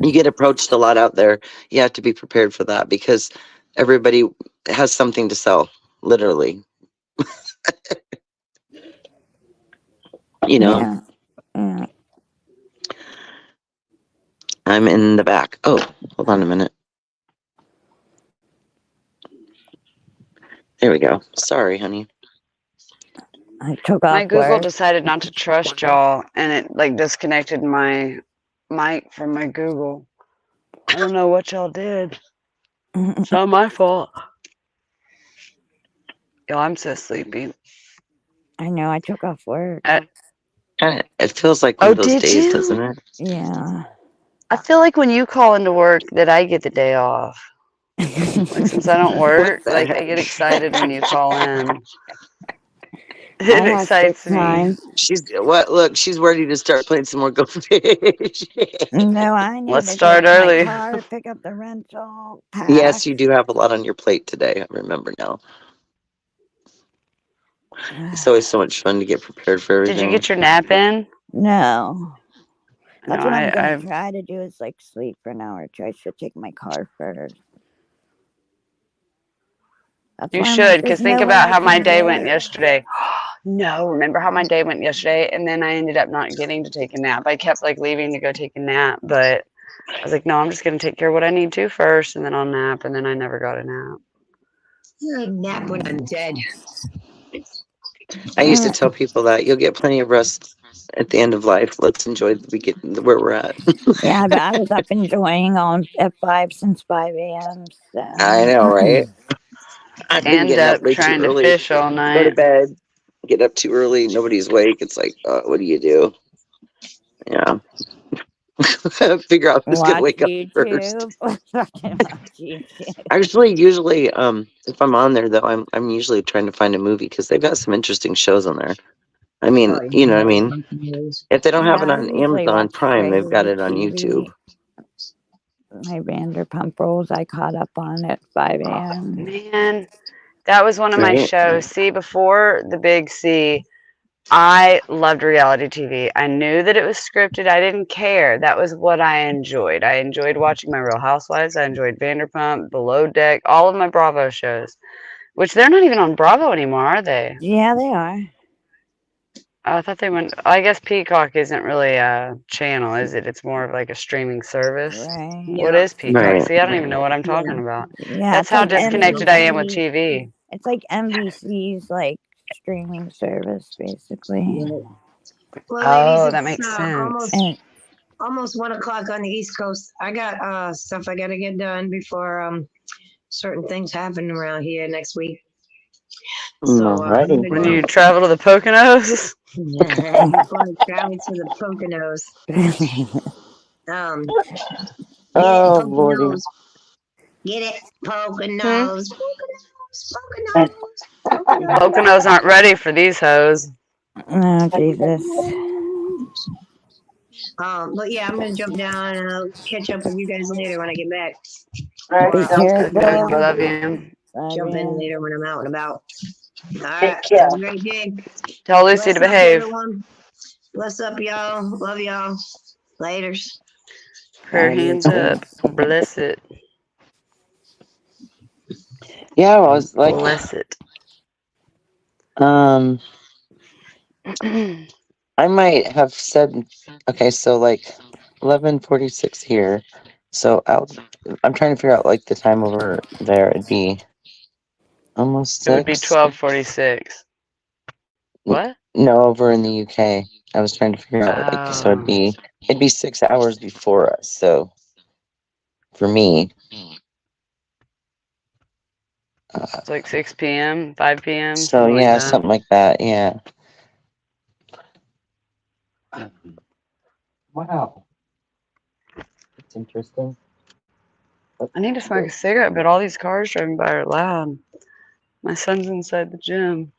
You get approached a lot out there. You have to be prepared for that because everybody has something to sell, literally. Yeah. Yeah. I'm in the back. Oh, hold on a minute. There we go. Sorry, honey. I took My off Google work. decided not to trust y'all, and it like disconnected my mic from my Google. I don't know what y'all did. It's not my fault. Yo, I'm so sleepy. I know, I took off work. It feels like one Oh, of those did days, you? doesn't it? Yeah. I feel like when you call into work that I get the day off. Like since I don't work, the like heck? I get excited when you call in. I It have sick excites me. time. She's what? Look, she's ready to start playing some more Go Fish. No, I need Let's to start take my early. car, pick up the rental, Yes, pack. you do have a lot on your plate today. I remember now. It's always so much fun to get prepared for Did you everything. get your nap in? No. No, That's what I'm gonna I've try to do is like sleep for an hour or two. I should take my car first. That's you why I'm like, should, there's because think no way about I how my can day went work. yesterday. No, remember how my day went yesterday? And then I ended up not getting to take a nap. I kept like leaving to go take a nap, but I was like, no, I'm just gonna take care of what I need to first, and then I'll nap. And then I never got a nap. I nap when I'm dead. I used to tell people that you'll get plenty of rest at the end of life. Let's enjoy where we're at. Yeah, but I was up enjoying on at 5 since 5 a.m. I know, right? I've been Stand getting up up way too trying to early. fish all Go to night. bed, get up too early. Nobody's awake. It's like, what do you do? Yeah. Figure out who's gonna Watch wake up first. YouTube. Talking about YouTube. Usually, if I'm on there though, I'm usually trying to find a movie because they've got some interesting shows on there. I mean, Oh, you know what I always mean? something news. If they don't have Yeah, it I on usually Amazon watch Prime, they've got regular it on YouTube. TV. My Vanderpump Rules I caught up on at 5 a.m. Man, that was one of my Right? shows. See, before the big C, I loved reality TV. I knew that it was scripted. I didn't care. That was what I enjoyed. I enjoyed watching my Real Housewives. I enjoyed Vanderpump, Below Deck, all of my Bravo shows, which they're not even on Bravo anymore, are they? Yeah, they are. Oh, I thought they went. I guess Peacock isn't really a channel, is it? It's more of like a streaming service. Right. What Yeah, is Peacock? Right. See, I don't even know what I'm yeah. talking about. Yeah, That's it's how like disconnected I am with NBC. TV. It's like NBC's like streaming service, basically. Well, ladies, Oh, that it's makes sense. And almost 1 o'clock on the East Coast. I got stuff I got to get done before certain things happen around here next week. So I'm Alrighty. When gonna you travel to the Poconos, before I travel to the Poconos. Get it, Oh lordy. Poconos. Get it, hmm? Poconos. Poconos. Poconos. Poconos aren't ready for these hoes. oh Jesus. But yeah, I'm gonna jump down and I'll catch up with you guys later when I get back. Be Or I'll Okay, careful. love you. jump in 5 later when I'm out and about. All Take right, care. have a great day. Tell Lucy to Bless up, behave. everyone. Bless up, y'all. Love y'all. Laters. Prayer Love you hands too. up. Bless it. Yeah, I was like, Bless it. I might have said, okay, so like 11:46 here. So I'm trying to figure out like the time over there. It'd be almost It would be 6. 12:46. What? No, over in the UK. I was trying to figure out like, so Oh. it'd be 6 hours before us. So for me, It's like 6 p.m., 5 p.m., so something like yeah, that. something like that. Yeah. Wow, that's interesting. I need to smoke a cigarette, but all these cars driving by are loud. My son's inside the gym.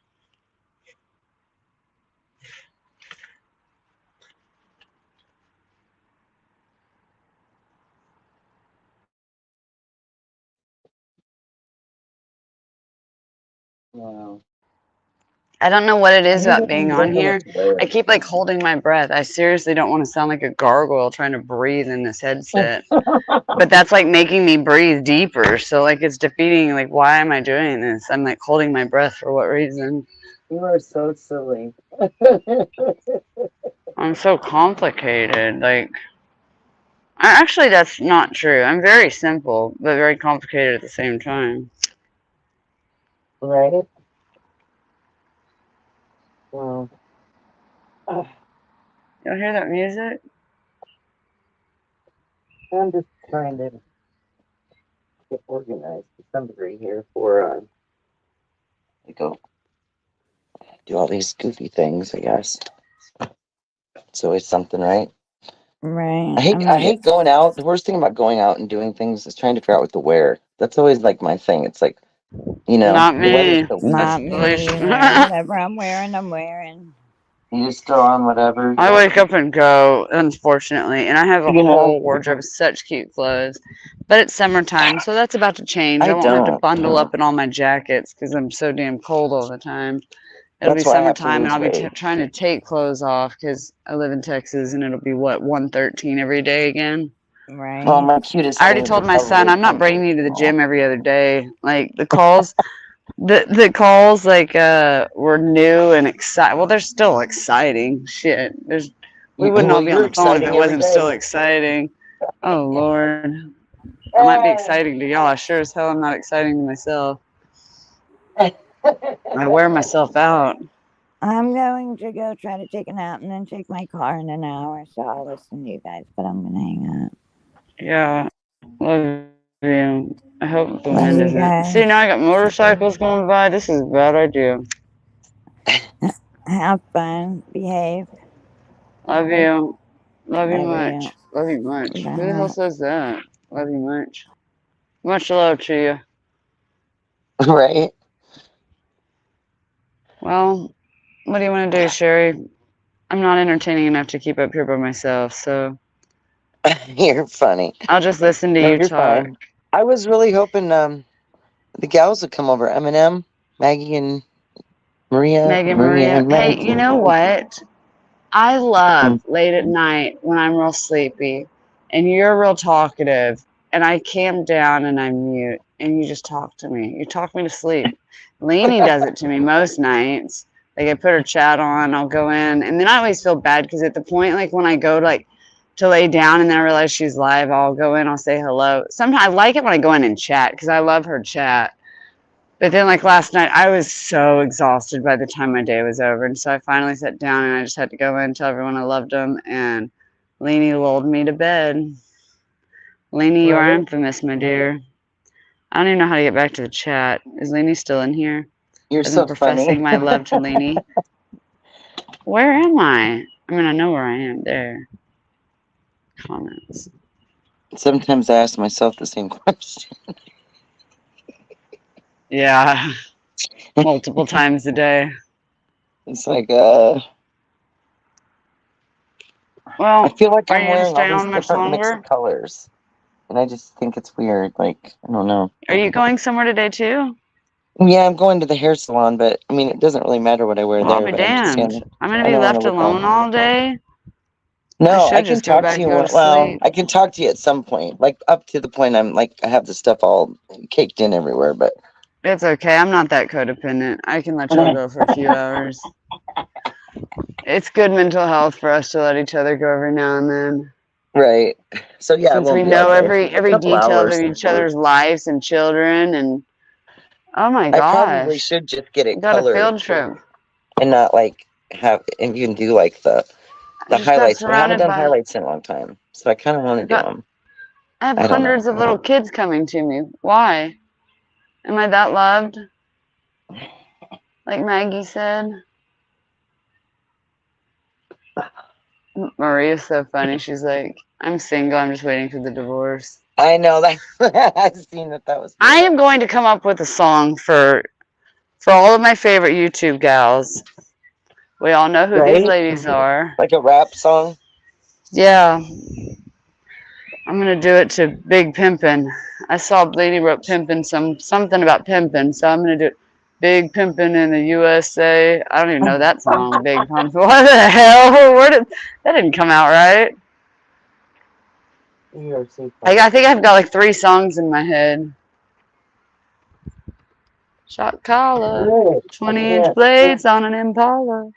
Wow. I don't know what it is about being on Don't know here. what to wear. I keep like holding my breath. I seriously don't want to sound like a gargoyle trying to breathe in this headset. But that's like making me breathe deeper. So like it's defeating like why am I doing this? I'm like holding my breath for what reason? You are so silly. I'm so complicated. Like actually that's not true. I'm very simple, but very complicated at the same time. Right? Well, Y'all hear that music? I'm just trying to get organized to some degree here for to go do all these goofy things, I guess. It's always something, right? Right. I hate going out. The worst thing about going out and doing things is trying to figure out what to wear. That's always like my thing. It's like, Not the weather's me. so That's Not weird. me really. either. Whatever I'm wearing, I'm wearing. You just throw on whatever. I wake up and go, unfortunately, and I have a You know, whole wardrobe of such cute clothes. But it's summertime, so that's about to change. I I won't have to don't. bundle up in all my jackets because I'm so damn cold all the time. It'll be That's why I have to summertime, and lose I'll be weight. trying to take clothes off because I live in Texas, and it'll be what 113 every day again. Well, Right. my cutest I already things are told my son probably I'm not bringing you to the comfortable. gym every other day. Like the calls. The calls like were new and exciting. Well, they're still exciting. Shit, we wouldn't all Well, be on you're the phone if it exciting every wasn't still day. exciting. Oh Lord, I might be exciting to y'all. I sure as hell I'm not exciting to myself. I wear myself out. I'm going to go try to take a nap and then take my car in an hour, so I'll listen to you guys, but I'm going to hang up. Yeah, love you. I hope the Love wind you isn't. See, guys. now I got motorcycles going by. This is a bad idea. Have fun. Behave. Love you. Love you Love you. much. Love you much. Who the hell Bye. says that? Love you much. Much love to you. Right? Well, what do you want to do, Sherry? I'm not entertaining enough to keep up here by myself, so You're funny. I'll just listen to No, you you're talk. fine. I was really hoping the gals would come over. Eminem, Maggie, and Megan Maria Maria. and Hey, Maggie. you know what? I love Hmm. late at night when I'm real sleepy and you're real talkative and I cam down and I mute and you just talk to me. You talk me to sleep. Lainey does it to me most nights. Like I put her chat on, I'll go in and then I always feel bad because at the point like when I go to lay down and then I realize she's live, I'll go in, I'll say hello. Sometimes I like it when I go in and chat because I love her chat. But then, like last night, I was so exhausted by the time my day was over. And so I finally sat down and I just had to go in and tell everyone I loved them. And Lainey lulled me to bed. Lainey, you are Right? infamous, my dear. I don't even know how to get back to the chat. Is Lainey still in here? You're I've been so professing funny. my love to Lainey. Where am I? I mean, I know where I am. There. Comments. Sometimes I ask myself the same question. Yeah. Multiple times a day. It's like, I Well, feel like are I'm you going to wearing all stay these on much different mix of longer? colors. And I just think it's weird. Like, I don't know. Are you going somewhere today, too? Yeah, I'm going to the hair salon, but I mean, it doesn't really matter what I wear Well, I'll there, be but I'm just damned. saying, I'm going I to be don't want to left look all. alone all day. No, I should can just go talk back to and you. go to Well, sleep. I can talk to you at some point, like up to the point I'm like I have the stuff all caked in everywhere. But It's okay. I'm not that codependent. I can let y'all go for a few hours. It's good mental health for us to let each other go every now and then. right, so yeah, it Since won't we be know all day. every Couple detail of hours. each other's lives and children, and oh my I probably gosh, should just get it got a colored field trip. and not like have and you can do like the I just got highlights. But I haven't surrounded done by. highlights in a long time, so I kind of want I to do got. them. I have I don't know. hundreds of little kids coming to me. Why? Am I that loved? Like Maggie said. Maria's so funny. She's like, I'm single. I'm just waiting for the divorce. I know that. I've seen that was. I am going to come up with a song for all of my favorite YouTube gals. We all know who these Right? ladies are. Like a rap song. Yeah. I'm gonna do it to Big Pimpin'. I saw Lady wrote Pimpin' something about Pimpin', so I'm gonna do it. Big Pimpin' in the USA. I don't even know that song. Big Pimpin'. What the hell? That didn't come out right? You're so I think I've got like 3 songs in my head. Shot collar, funny. 20-inch blades on an Impala.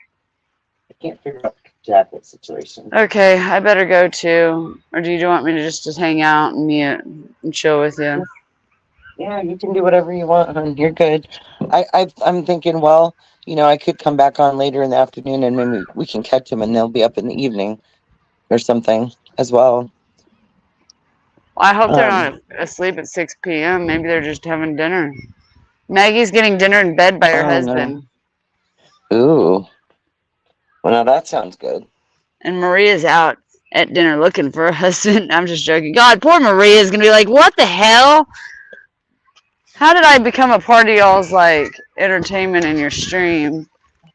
I can't figure out the jacket situation. Okay, I better go too. Or do you want me to just hang out and mute and chill with you? Yeah, you can do whatever you want, hon. You're good. I'm thinking, well, I could come back on later in the afternoon and maybe we can catch them and they'll be up in the evening or something as well. Well, I hope they're not asleep at 6 p.m. Maybe they're just having dinner. Maggie's getting dinner in bed by her Oh, no. husband. Ooh. Well, now that sounds good. And Maria's out at dinner looking for a husband. I'm just joking. God, poor Maria's going to be like, what the hell? How did I become a part of y'all's, like, entertainment in your stream?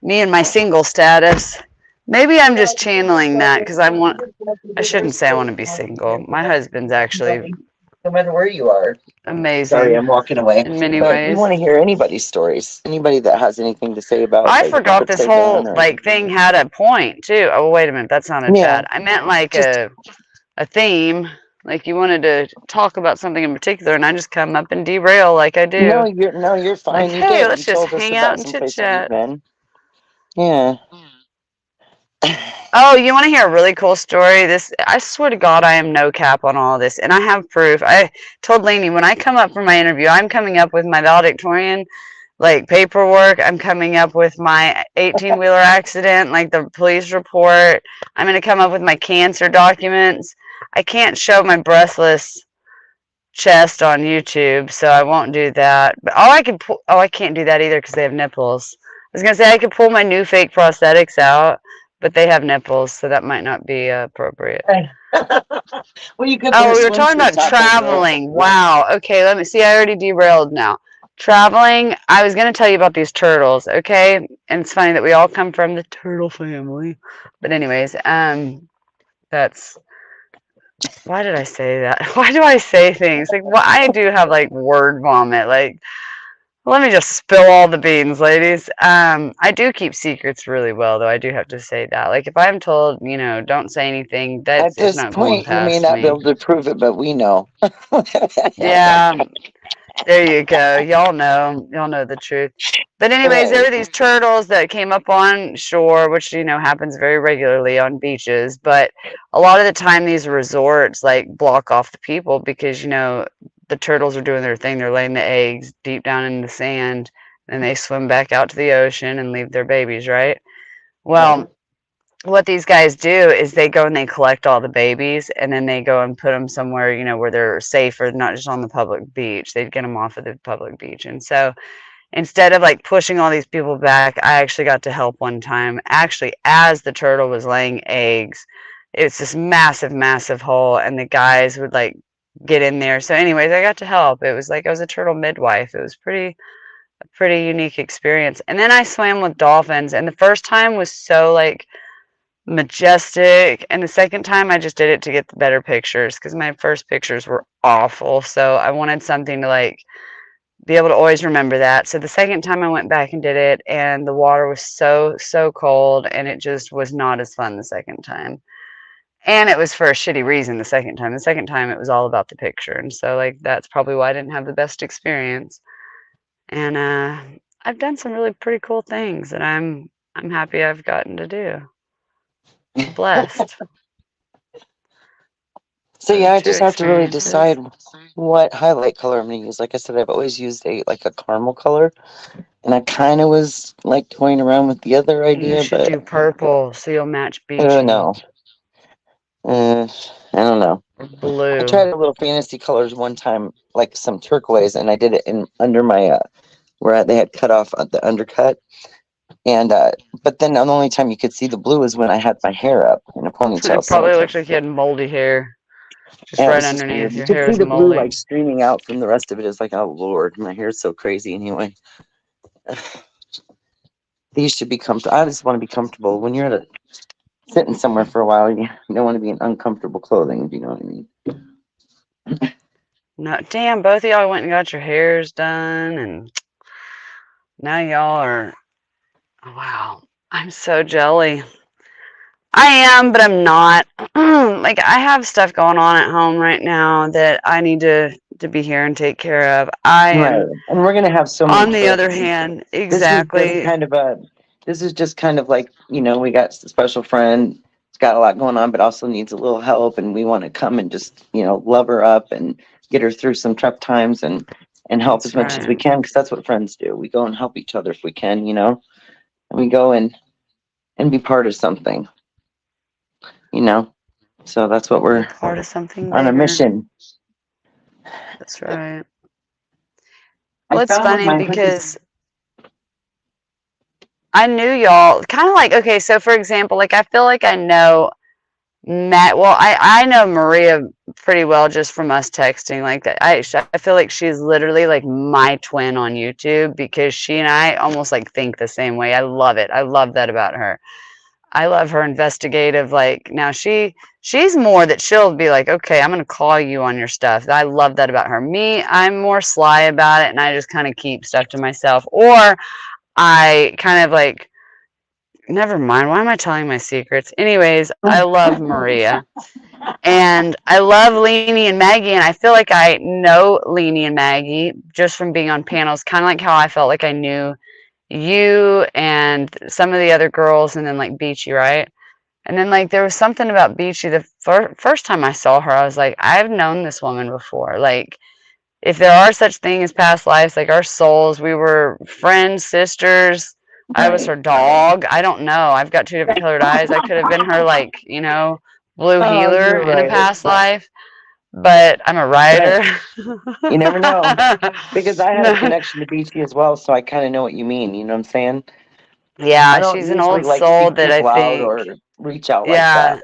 Me and my single status. Maybe I'm just channeling that because I shouldn't say I want to be single. My husband's actually No matter where you are. Sorry, amazing I'm walking away. in many But we ways. want to hear anybody's stories. Anybody that has anything to say about I like forgot what this they've whole done or like thing had a point too. Oh wait a minute, that sounded yeah. bad. I meant like Just a theme. Like you wanted to talk about something in particular, and I just come up and derail like I do. no, you're Like, fine. You hey, did. You let's just told us hang out about and some chit places you've chat. been. Yeah. Oh, you want to hear a really cool story? I swear to God, I am no cap on all this, and I have proof. I told Lainey when I come up for my interview, I'm coming up with my valedictorian, like paperwork. I'm coming up with my 18-wheeler accident, like the police report. I'm gonna come up with my cancer documents. I can't show my breastless chest on YouTube, so I won't do that. But I can't do that either because they have nipples. I was gonna say I could pull my new fake prosthetics out, but they have nipples, so that might not be appropriate. Well, you could put Oh, a we were talking swimsuit about top over it. traveling. Wow. Okay, let me see. I already derailed now. Traveling. I was gonna tell you about these turtles. Okay, and it's funny that we all come from the turtle family. But anyways, that's. Why did I say that? Why do I say things like? Well, I do have like word vomit. Like, let me just spill all the beans, ladies. I do keep secrets really well, though. I do have to say that. Like, if I'm told, don't say anything, At it's this not going point, you may past not be me. able to prove it, but we know. Yeah, there you go. Y'all know the truth. But anyways, there Right. were these turtles that came up on shore, which happens very regularly on beaches. But a lot of the time, these resorts like block off the people because the turtles are doing their thing. They're laying the eggs deep down in the sand, and they swim back out to the ocean and leave their babies. Right? Well, what these guys do is they go and they collect all the babies and then they go and put them somewhere, where they're safer, not just on the public beach. They'd get them off of the public beach. And so instead of like pushing all these people back, I actually got to help one time. Actually, as the turtle was laying eggs, it's this massive, massive hole, and the guys would like get in there. So, anyways, I got to help. It was like I was a turtle midwife. It was a pretty unique experience. And then I swam with dolphins, and the first time was so like majestic, and the second time I just did it to get the better pictures because my first pictures were awful, so I wanted something to like be able to always remember that. So the second time I went back and did it, and the water was so cold, and it just was not as fun the second time. And it was for a shitty reason the second time. The second time it was all about the picture. And so like that's probably why I didn't have the best experience. And I've done some really pretty cool things that I'm happy I've gotten to do. Blessed. So yeah, Those I two just have to really experiences. decide what highlight color I'm gonna use. Like I said, I've always used a caramel color, and I kind of was like toying around with the other You idea, should but do purple so you'll match oh beachy. no, I don't know. Or I blue. tried a little fantasy colors one time, like some turquoise, and I did it in under my where they had cut off the undercut, and but then the only time you could see the blue is when I had my hair up in a ponytail. It probably looked like you had moldy hair. Just Yeah, it right was just weird. underneath. You Your could hair see is the blue moldy. like streaming out from the rest of it. It's like, oh Lord, my hair's so crazy anyway. These should be comfortable. I just want to be comfortable. When you're sitting somewhere for a while, you don't want to be in uncomfortable clothing, if you know what I mean. No, damn, both of y'all went and got your hairs done, and now y'all are, wow, I'm so jelly. I am, but I'm not. Like, I have stuff going on at home right now that I need to be here and take care of. I Right. am, And we're gonna have so many on the other trips. hand, This is just exactly. kind of like, we got a special friend. It's got a lot going on, but also needs a little help, and we want to come and just, love her up and get her through some tough times and help That's as much as we right. can, because that's what friends do. We go and help each other if we can, and we go and be part of something, So that's what Be we're part of something on a bigger. mission. That's right. I Well, it's found with funny my because I knew y'all kind of like, okay, so for example, like I feel like I know Matt, well, I know Maria pretty well just from us texting. Like I feel like she's literally like my twin on YouTube because she and I almost like think the same way. I love it. I love that about her. I love her investigative. Like now she's more that she'll be like, okay, I'm gonna call you on your stuff. I love that about her. Me, I'm more sly about it, and I just kind of keep stuff to myself, or I kind of like. Never mind. Why am I telling my secrets? Anyways, I love Maria. And I love Leanie and Maggie, and I feel like I know Leanie and Maggie just from being on panels, kind of like how I felt like I knew you and some of the other girls, and then like Beachy, right? And then like there was something about Beachy. The first time I saw her, I was like, I've known this woman before. Like, if there are such things as past lives, like our souls, we were friends, sisters. I was her dog. I don't know. I've got two different colored eyes. I could have been her, like, blue Oh, healer you're in a right. past life, but I'm a writer. You never know. Because I had a connection to Beachy as well, so I kind of know what you mean. You know what I'm saying? I Yeah, don't she's an usually old like soul seek that I people out think, or reach out like yeah. that.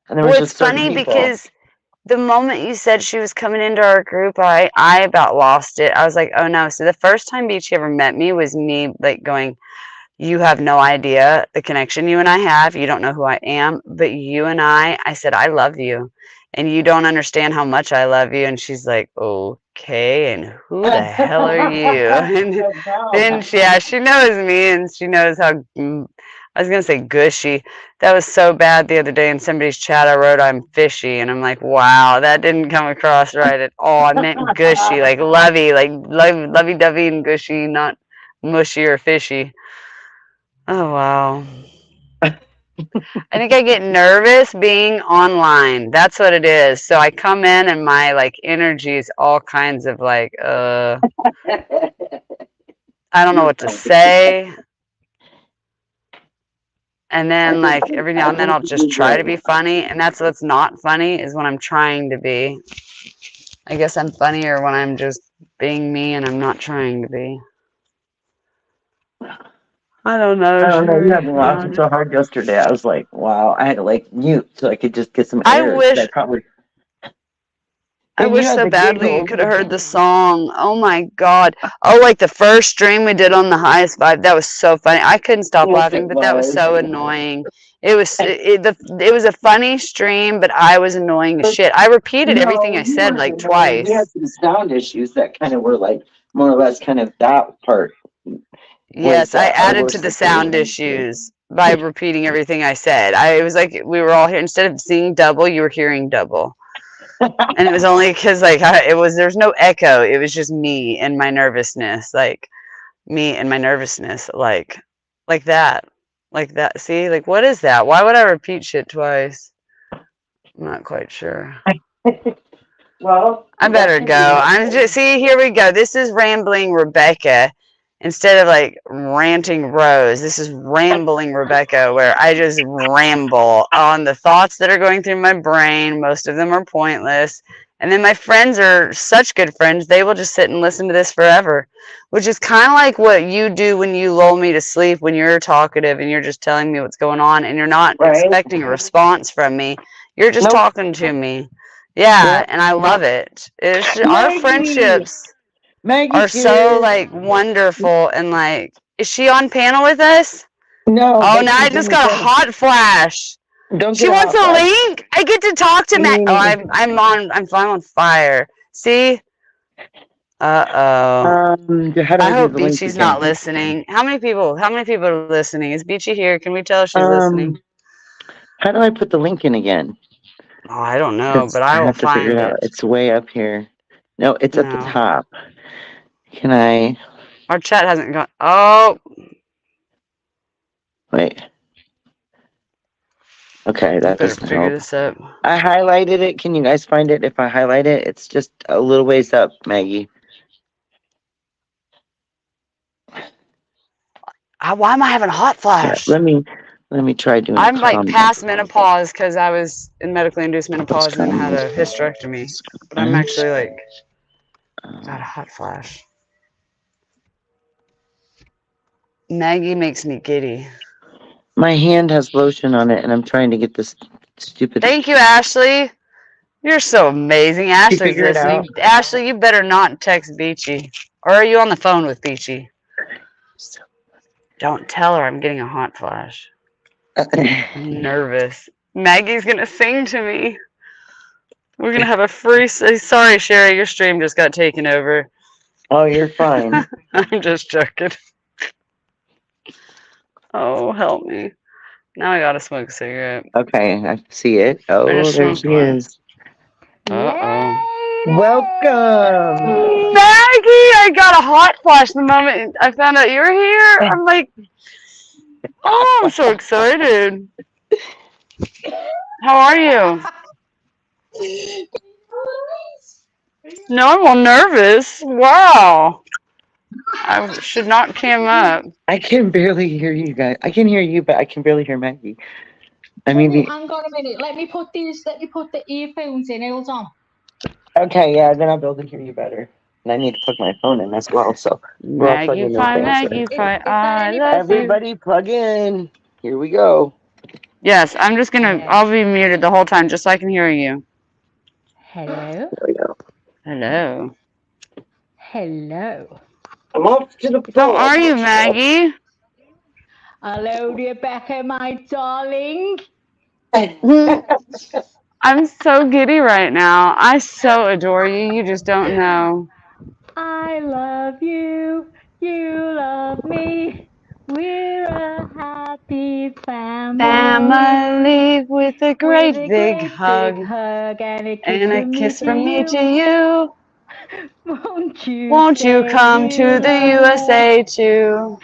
And there Well, was it's just certain funny people. because the moment you said she was coming into our group, I about lost it. I was like, oh no. So the first time Beachy ever met me was me like going, you have no idea the connection you and I have. You don't know who I am, but you and I said, I love you. And you don't understand how much I love you. And she's like, okay. And who the hell are you? And then, she knows me and she knows how, I was going to say gushy. That was so bad the other day in somebody's chat. I wrote, I'm fishy. And I'm like, wow, that didn't come across right at all. I meant gushy, like lovey, like lovey-dovey and gushy, not mushy or fishy. Oh, wow. I think I get nervous being online. That's what it is. So I come in and my like energy is all kinds of like, I don't know what to say. And then like every now and then I'll just try to be funny. And that's what's not funny is when I'm trying to be. I guess I'm funnier when I'm just being me and I'm not trying to be. I don't know. I don't know. You had me laughing so hard yesterday. I was like, wow. I had to like mute so I could just get some I air. wish I And you wish had so the badly you giggles. could have heard the song. Oh my God. Oh, like the first stream we did on the highest vibe. That was so funny. I couldn't stop Yes, laughing, it but that was was. so annoying. It was it was a funny stream, but I was annoying as shit. I repeated everything I you said weren't like annoying. We had twice. some sound issues that kind of were like more or less kind of that part was Yes, I our added to worst the sound situation. issues. by repeating everything I said. It was like we were all here. Instead of seeing double, you were hearing double. And it was only because like there's no echo. It was just me and my nervousness, like that, like that. See, like what is that? Why would I repeat shit twice? I'm not quite sure. Well, I better go. I'm just see. Here we go. This is rambling Rebecca. Instead of like ranting Rose, this is rambling Rebecca, where I just ramble on the thoughts that are going through my brain. Most of them are pointless. And then my friends are such good friends, they will just sit and listen to this forever, which is kind of like what you do when you lull me to sleep, when you're talkative and you're just telling me what's going on and you're not expecting a response from me. You're just talking to me. Yeah, and I love it. Our friendships are so like wonderful, and like, is she on panel with us? No. Oh, now I just got a hot flash. She wants a link. I get to talk to Matt. Oh, I'm on fire. See? Uh-oh. I hope Beachy's not listening. How many people are listening? Is Beachy here? Can we tell if she's listening? How do I put the link in again? Oh, I don't know, but I will have to find figure it it. out. It's way up here. No, it's at the top. Can I? Our chat hasn't gone. Oh. Wait. Okay, that better doesn't figure help. this up. I highlighted it. Can you guys find it? If I highlight it, it's just a little ways up, Maggie. Why am I having a hot flash? Yeah, let me try doing. I'm like past menopause because I was in medically induced menopause and had a hysterectomy. But I'm actually like got a hot flash. Maggie makes me giddy. My hand has lotion on it, and I'm trying to get this stupid. Thank you, Ashley. You're so amazing. Ashley's listening. Ashley, you better not text Beachy. Or are you on the phone with Beachy? Don't tell her I'm getting a hot flash. I'm nervous. Maggie's going to sing to me. We're going to have a free... Sorry, Sherry, your stream just got taken over. Oh, you're fine. I'm just joking. Oh, help me. Now I gotta smoke a cigarette. Okay, I see it. Oh, there she is. Uh-oh. Welcome! Maggie! I got a hot flash the moment I found out you were here. I'm like, oh, I'm so excited. How are you? No, I'm all nervous. Wow. I should not cam up. I can barely hear you guys. I can hear you, but I can barely hear Maggie. I mean, hang on a minute. Let me put the earphones in. Hold on. Okay, yeah, then I'll be able to hear you better. And I need to plug my phone in as well, so we're all plugging in. Everybody plug in. Here we go. Yes, I'm just gonna, I'll be muted the whole time just so I can hear you. Hello? There we go. Hello. Hello. I'm off to the phone. How are you, Maggie? Hello, Rebecca, my darling. I'm so giddy right now. I so adore you. You just don't know. I love you. You love me. We're a happy family. Family with a great big hug. And a kiss from me to you. Won't you come to the USA too?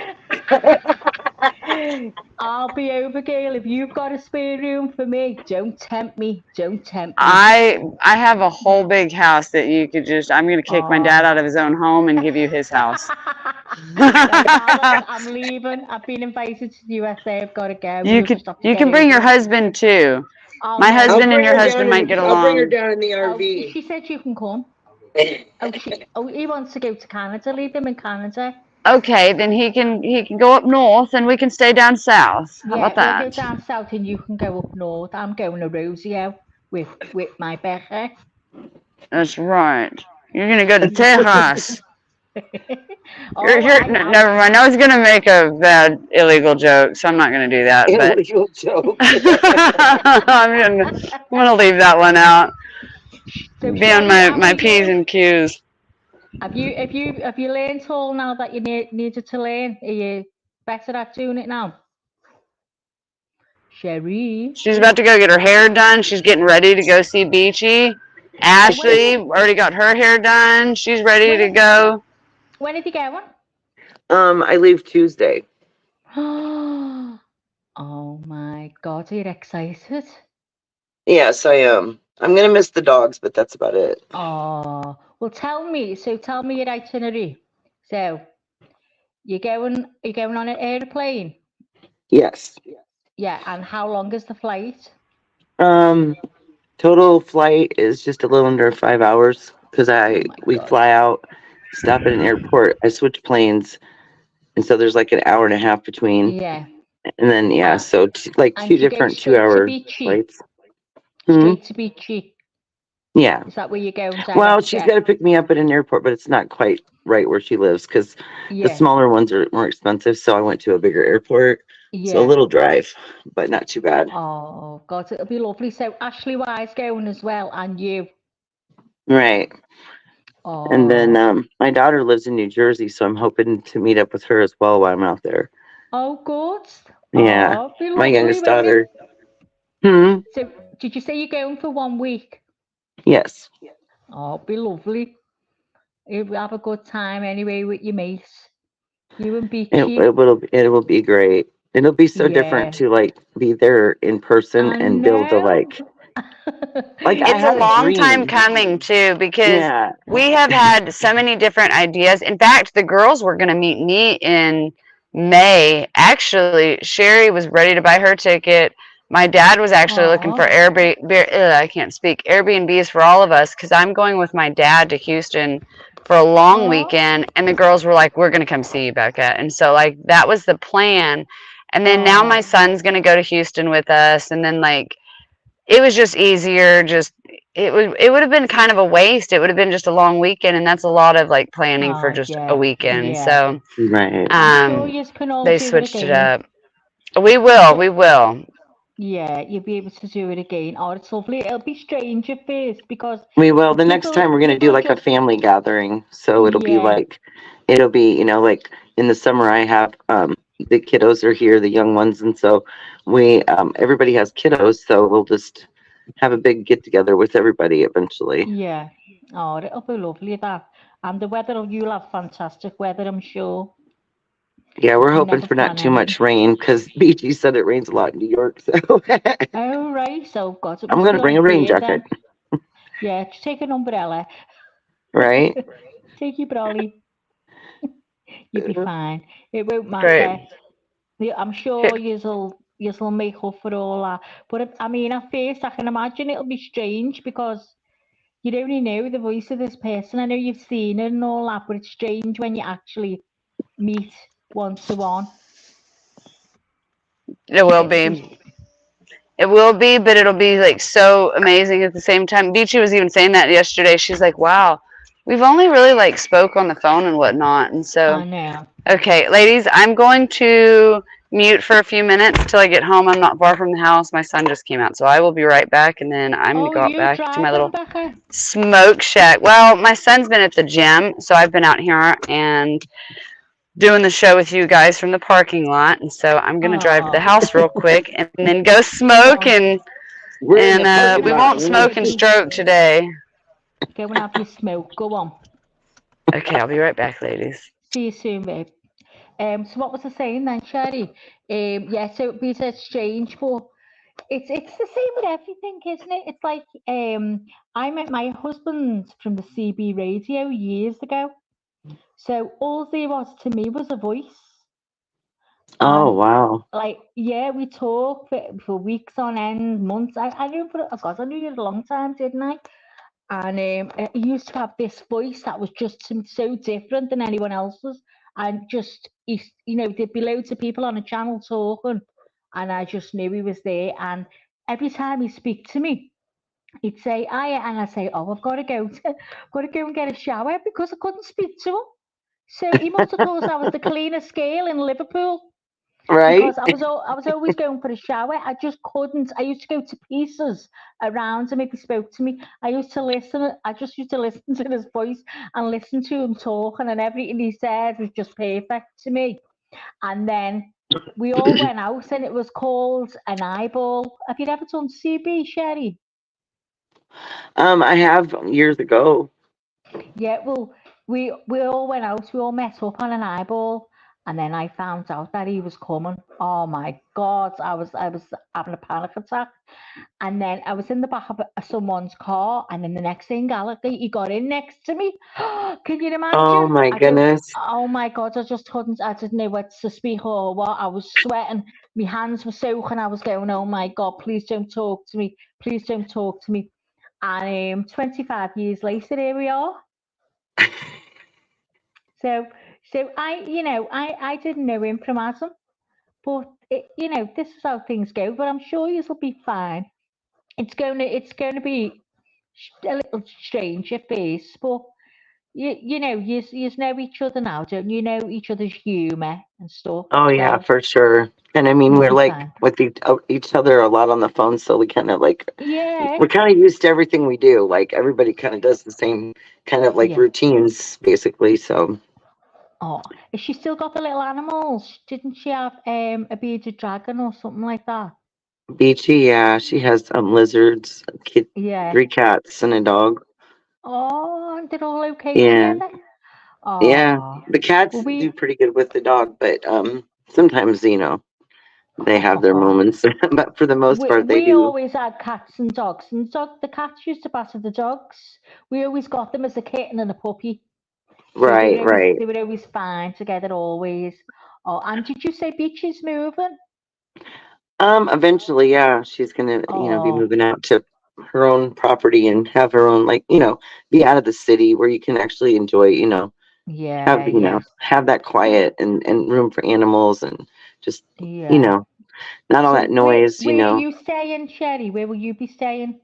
I'll be over, girl. If you've got a spare room for me, don't tempt me. Don't tempt me. I have a whole big house that you could just, I'm going to kick my dad out of his own home and give you his house. I'm leaving. I've been invited to the USA. I've got to go. You can bring your husband too. My husband and your husband might get along. I'll bring her down in the RV. She said you can come. He wants to go to Canada. Leave him in Canada. Okay, then he can go up north and we can stay down south. How about that? We'll go down south and you can go up north. I'm going to Rosio with my Becca. That's right. You're gonna go to Texas. Never mind. I was gonna make a bad illegal joke, so I'm not gonna do that. Illegal joke. I'm gonna leave that one out. Be on my P's and Q's. Have you learned all now that you needed to learn? Are you better at doing it now? Sherry. She's about to go get her hair done. She's getting ready to go see Beachy. Ashley already got her hair done. She's ready to go. When are you going? I leave Tuesday. Oh my God, are you excited? Yes, I am. I'm gonna miss the dogs, but that's about it. Oh, well, tell me your itinerary. So, you're going on an airplane? Yes. Yeah, and how long is the flight? Total flight is just a little under 5 hours because my we God. fly out, stop at an airport. I switch planes, and so there's like an hour and a half between, Yeah. and then so like And two you go different straight to 2 hour Beachy? flights. Straight to Beachy. Yeah. Is that where you're going direct? Well, she's got to pick me up at an airport, but it's not quite right where she lives because the smaller ones are more expensive. So I went to a bigger airport. Yeah. So a little drive, but not too bad. Oh God, it'll be lovely. So Ashley Wise going as well, and you. Right. Oh. And then my daughter lives in New Jersey, so I'm hoping to meet up with her as well while I'm out there. Oh, good. Yeah. Oh, be My lovely, youngest won't it? daughter. So, did you say you're going for 1 week? Yes. Oh, be lovely. You'll have a good time anyway with your mates. You and Beachy. It will be great. It'll be so different to like be there in person and build the like It's a long time coming too, because we have had so many different ideas. In fact, the girls were going to meet me in May. Actually, Sherry was ready to buy her ticket. My dad was actually looking for Airbnbs for all of us because I'm going with my dad to Houston for a long weekend, and the girls were like, we're going to come see you, Becca. And so like that was the plan. And then now my son's going to go to Houston with us, and then like it was just easier. It would have been kind of a waste. It would have been just a long weekend, and that's a lot of like planning for just a weekend. So I'm sure you can all they do switched it it again. up. We will. Yeah, you'll be able to do it again. Oh, it's lovely. It'll be strange at first because we will. The next time we're going to do like a family gathering, so it'll be like like in the summer I have the kiddos are here, the young ones, and so we everybody has kiddos, so we'll just have a big get together with everybody eventually. Yeah. Oh, it'll be lovely that. And the weather, you'll have fantastic weather, I'm sure. Yeah, we're hoping for not too much rain because BG said it rains a lot in New York. So. Oh right, so God, I'm going to bring a rain jacket. Yeah, just take an umbrella. Right. Take your brolly. You'll be fine. It won't matter. I'm sure you'll make up for all that. But I mean, at first, I can imagine it'll be strange because you only know the voice of this person. I know you've seen it and all that, but it's strange when you actually meet one-to-one. It will be. It will be, but it'll be like so amazing at the same time. Beachy was even saying that yesterday. She's like, wow, we've only really like spoke on the phone and whatnot. And so, I know. Okay, ladies, I'm going to mute for a few minutes till I get home. I'm not far from the house. My son just came out, so I will be right back, and then I'm going to go out back to my little smoke shack. Well, my son's been at the gym, so I've been out here and doing the show with you guys from the parking lot, and so I'm going to drive to the house real quick and then go smoke, and we won't smoke and stroke today. Go and have your smoke. Go on. Okay, I'll be right back, ladies. See you soon, babe. So what was I saying then, Sherry? Yeah, so it'd be so strange, but it's the same with everything, isn't it? It's like I met my husband from the CB radio years ago. So all there was to me was a voice. Oh, wow. Like, yeah, we talked for weeks on end, months. I knew I knew you a long time, didn't I? And he used to have this voice that was just so different than anyone else's. And just, there'd be loads of people on a channel talking, and I just knew he was there. And every time he'd speak to me, he'd say, "Hiya," and I'd say, "Oh, I've got to go and get a shower," because I couldn't speak to him. So he must have thought I was the cleanest scale in Liverpool. Right. Because I was always going for a shower. I just couldn't. I used to go to pieces around him if he spoke to me. I just used to listen to his voice and listen to him talking, and everything he said was just perfect to me. And then we all went out and it was called an eyeball. Have you ever done CB, Sherry? I have years ago. Yeah, well, we all went out, we all met up on an eyeball, and then I found out that he was coming. Oh my God, I was having a panic attack. And then I was in the back of someone's car, and then the next thing, Gallagher, he got in next to me. Can you Oh imagine? my goodness. Oh my God, I didn't know what to speak or what. I was sweating, my hands were soaking. I was going, oh my God, please don't talk to me. Please don't talk to me. And 25 years later, here we are. So, I didn't know him from Adam, but this is how things go. But I'm sure you'll be fine. It's going to be a little strange at first, but you know each other now, don't you? Know each other's humour and stuff. Oh yeah, So for sure. And I mean, you'll we're be like fine. with each other a lot on the phone, so we kind of like Yeah, we're kind of used to everything we do. Like everybody kind of does the same kind of like yeah. routines, basically. So Oh, has she still got the little animals? Didn't she have a bearded dragon or something like that? Beachy, yeah, she has lizards, Yeah. 3 cats, and a dog. Oh, and they're all okay Yeah, together. yeah. Oh, The cats well, do pretty good with the dog, but sometimes they have their oh, moments. But for the most we part, they we do. always had cats and dogs, and the cats used to batter the dogs. We always got them as a kitten and a puppy, so Right, right. they were always fine together always. Oh, and did you say Beach moving? Eventually, yeah, she's gonna, be Oh, moving out to her own property and have her own, like, be out of the city where you can actually enjoy, yeah, yeah, have that quiet and room for animals and just, you yeah. know, not all So that noise. where are you staying, Sherry? Where will you be staying?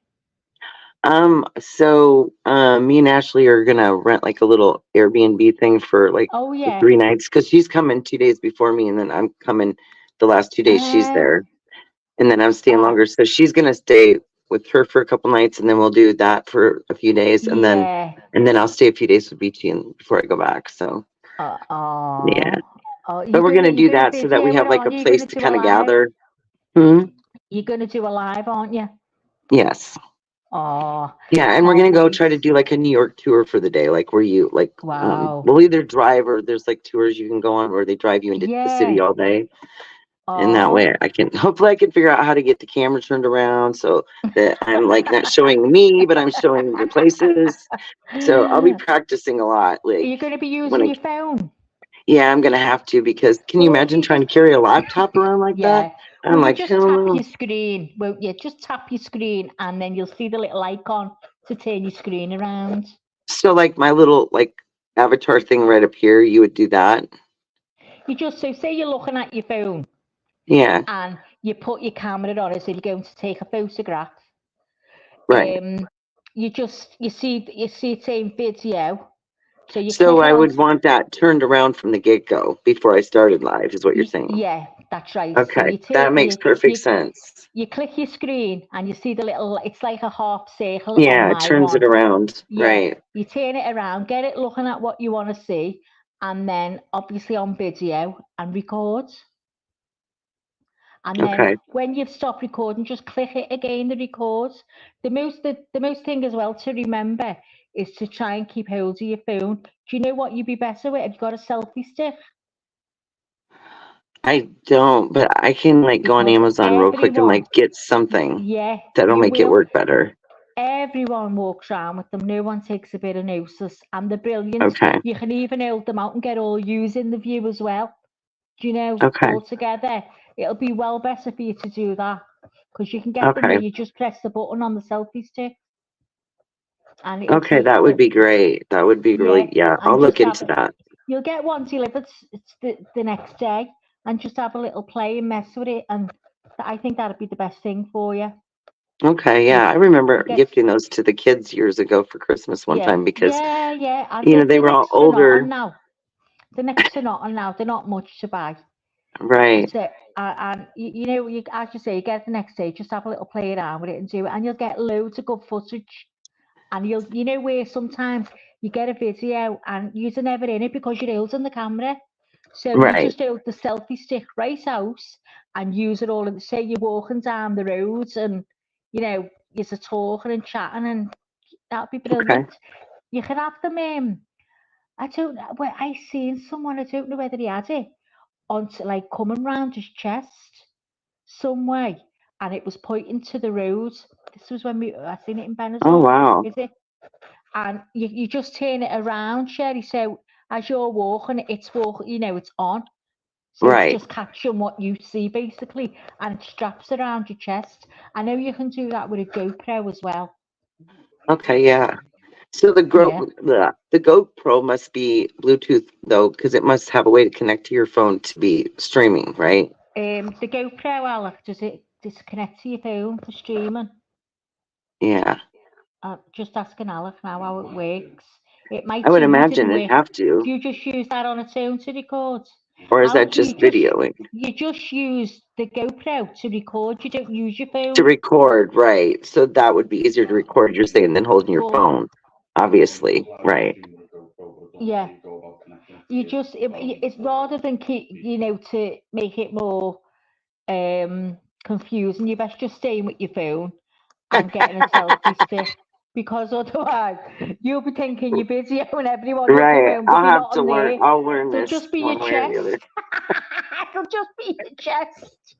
So me and Ashley are gonna rent like a little Airbnb thing for like Oh the yeah. 3 nights because she's coming 2 days before me, and then I'm coming the last 2 days she's Uh, there, and then I'm staying oh longer. So she's gonna stay with her for a couple nights, and then we'll do that for a few days, yeah. and then I'll stay a few days with Beachy and before I go back. So yeah, Oh, oh, but we're gonna you're do gonna that so that we video it, have like a aren't you? You're place gonna to do a kind of live. gather. Hmm? You're gonna do a live, aren't you? Yes. Oh, Yeah, and we're oh, gonna go try to nice. do like a New York tour for the day, like where you like Wow. we'll either drive or there's like tours you can go on where they drive you into the city Yeah. all day. And that Oh. way hopefully I can figure out how to get the camera turned around so that I'm like not showing me, but I'm showing the places. So I'll be Are practicing a lot. Like you gonna be when using your phone? yeah, I'm gonna have to because can you Or imagine you trying just to carry a laptop around like that? yeah. Well, I'm you like, just hell tap no. your screen, won't you? Just tap your screen, and then you'll see the little icon to turn your screen around. So like my little like avatar thing right up here, you would do that? You just say you're looking at your phone, Yeah, and you put your camera on as if you're going to take a photograph. right. Um, you see it saying video, so you So click it I on. would want that turned around from the get-go before I started live, is what you're saying. Yeah, that's right. So Okay, that makes perfect sense. you click your screen and you see the little. It's like a half circle on Yeah, it my turns it one. around. Yeah, Right. you turn it around, get it looking at what you want to see, and then obviously on video and record. And then Okay. when you've stopped recording, just click it again to record. The most thing as well to remember is to try and keep hold of your phone. Do you know what you'd be better with? Have you got a selfie stick? I don't, but I can like go on Because Amazon real quick and like get something yeah, that'll you make it will. work better. Everyone walks around with them. No one takes a bit of notice, and they're brilliant. Okay. You can even hold them out and get all yous in the view as well. Do you know, Okay. all together? It'll be well better for you to do that because you can get them where Okay. you just press the button on the selfie stick, and it'll Okay, take that would be great. That would be yeah, really, yeah, I'll and look just have into it. that. You'll get one delivered the next day, and just have a little play and mess with it, and I think that'd be the best thing for you. Okay, You, yeah, I you remember get gifting those to the kids years ago for Christmas one yeah, time because, yeah, and they they're were all next to nothing older. now. They're next to nothing now. They're not much to buy. Right. So, and you as you say, you get the next day, just have a little play around with it and do it, and you'll get loads of good footage. And you know where sometimes you get a video and you're never in it because you're holding the camera. So you Right. just hold the selfie stick right out and use it all. Say you're walking down the road and, you know, you're talking and chatting, and that'd be brilliant. You can have them. I don't know. Well, I seen someone. I don't know whether he had it on, like, coming round his chest some way, and it was pointing to the road. This was when I seen it in Benidorm. Oh, wow. Is it? And you just turn it around, Sherry. So as you're walking, it's walking. You know, it's on. So Right. it's just catching what you see, basically, and it straps around your chest. I know you can do that with a GoPro as well. Okay, yeah. So the GoPro must be Bluetooth though, because it must have a way to connect to your phone to be streaming, right? The GoPro, Alec, does it disconnect to your phone for streaming? Yeah. Just asking Alec now how it works. It might. I would You didn't imagine it'd work. have to. Do you just use that on its own to record? Or is that Alec, just videoing? You just use the GoPro to record. You don't use your phone. To record, right. So that would be easier to record your thing than holding your phone. Obviously, right. Yeah. You just it's rather than to make it more confusing, you best just staying with your phone and getting a selfie stick, because otherwise you'll be thinking you're busy and everyone with the Right. phone, but I'll you're have not to on learn. there. I'll learn It'll this just be one your way or the chest. other. It'll just be your chest.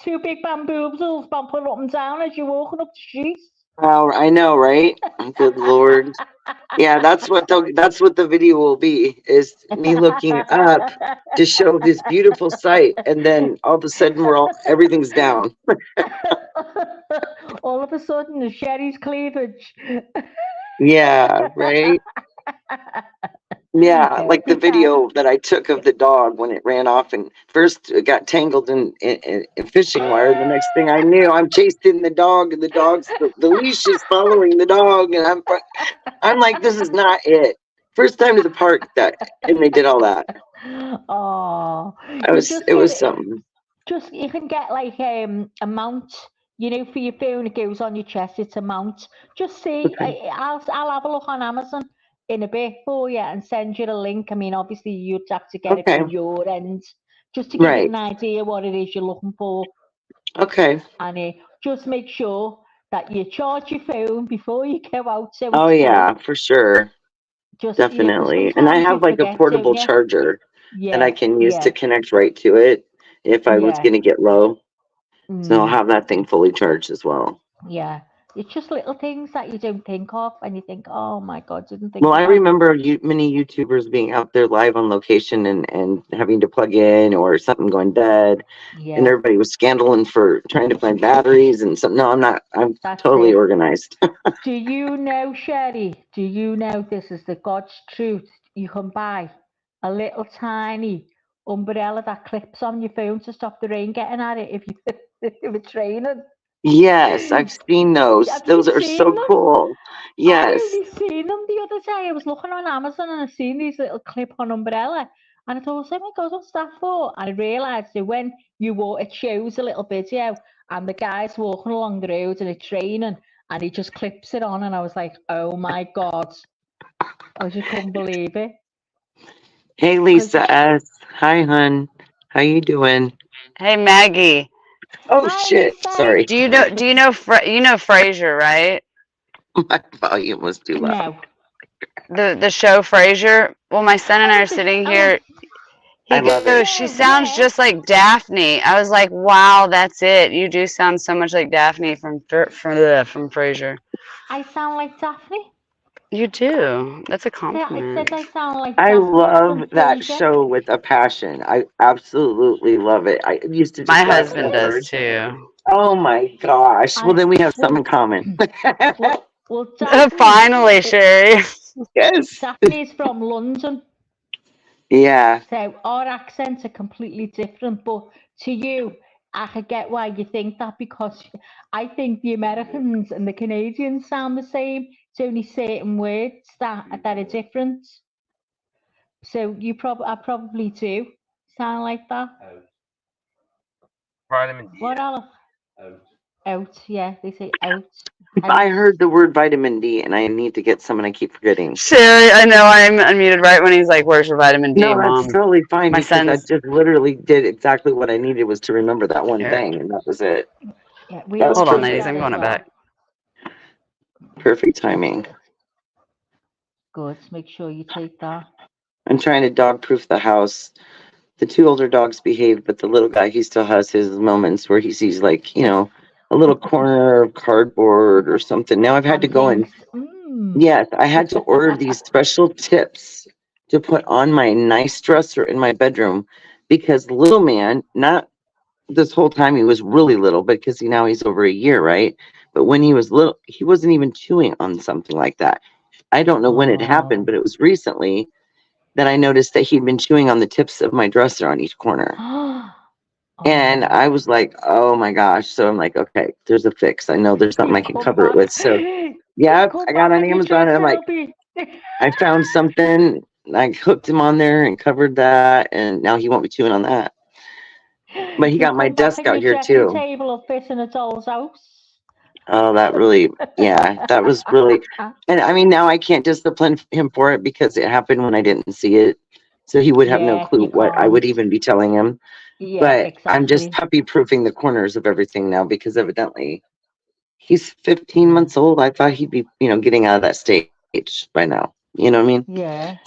Two big bamboos bumping up and down as you're walking up the street. Oh, I know, right? Good Lord. Yeah, that's what the video will be, is me looking up to show this beautiful sight, and then all of a sudden everything's down. All of a sudden, the Sherry's cleavage. Yeah, right. Yeah, like the video that I took of the dog when it ran off, and first it got tangled in fishing wire. The next thing I knew, I'm chasing the dog, and the leash is following the dog, and I'm like, this is not it. First time to the park and they did all that. Oh, It was something. Just you can get like a mount, for your phone. It goes on your chest. It's a mount. Just see. Okay. I'll have a look on Amazon in a bit for you and send you the link. I mean, obviously you'd have to get it from your end, just to give you an idea what it is you're looking for. Okay. And just make sure that you charge your phone before you go out. So Oh yeah, for sure. Definitely. And I have like a portable charger that I can use to connect right to it if I was going to get low. So I'll have that thing fully charged as well. Yeah. It's just little things that you don't think of, and you think, oh my God, didn't think Well, of I that. remember many YouTubers being out there live on location and having to plug in, or something going dead. Yeah. And everybody was scandaling for trying to find batteries and something. No, I'm not. I'm totally organized. Do you know, Sherry? Do you know this is the God's truth? You can buy a little tiny umbrella that clips on your phone to stop the rain getting at it if it's raining. Yes, I've seen those. Those are so cool. Yes. I only seen them the other day. I was looking on Amazon and I seen these little clip-on umbrella, and I thought, oh my God, what's that for? And I realised that when you walk, it shows a little video, and the guy's walking along the road and it's raining, and he just clips it on, and I was like, oh my God, I just couldn't believe it. Hey, Lisa S. Hi, hun. How you doing? Hey, Maggie. Oh Hi, shit! Lisa. Sorry. Do you know Frasier, right? My volume was too loud. No. The show Frasier. Well, my son and I are sitting here. He goes, she sounds just like Daphne. I was like, wow, that's it. You do sound so much like Daphne from Frasier. I sound like Daphne? You do. That's a I compliment. said I sound like I Daphne love from that Frasier. show with a passion. I absolutely love it. I used to just My laugh husband so hard. does too. Oh my gosh. Well, then we have some in common. Well, Daphne, Finally, Sherry. Yes. Daphne's from London. Yeah. So our accents are completely different, but to you, I could get why you think that, because I think the Americans and the Canadians sound the same. It's only certain words that are different. So I probably do sound like that. Vitamin D. What else? Out, yeah, they say out. I Out. heard the word vitamin D, and I need to get some, and I keep forgetting. Sherry, I know I'm unmuted right when he's like, "Where's your vitamin D, No, that's Mom?" totally fine My because I son's just literally did exactly what I needed was to remember that one here. thing, and that was it. Yeah, we That was Hold on, always do perfect. ladies. that I'm as going well. back. Perfect timing. Good. Make sure you take that. I'm trying to dog proof the house. The two older dogs behave, but the little guy, he still has his moments where he sees, like, a little corner of cardboard or something. Now I've had to And go and, thinks, yes, I had to order these special tips to put on my nice dresser in my bedroom because little man, not this whole time he was really little, but because now he's over a year, right? But when he was little, he wasn't even chewing on something like that. I don't know when it happened, oh. but it was recently that I noticed that he'd been chewing on the tips of my dresser on each corner. And I was like, oh my gosh. So I'm like, okay, there's a fix. I know there's something You I can come cover it back. with. So You yeah, come I got back on and your Amazon and I'm dresser like, will be. I found something. I hooked him on there and covered that. And now he won't be chewing on that. But he You got my come back desk and out your here dressing too. table will fit in a doll's house. Oh, that really, yeah, that was really, and I mean, now I can't discipline him for it because it happened when I didn't see it. So he would have no Yeah, clue you what I would can't. even be telling him. Yeah, But I'm just exactly. puppy proofing the corners of everything now because evidently he's 15 Yeah. months old. I thought he'd be, getting out of that stage by now. You know what I mean? Yeah.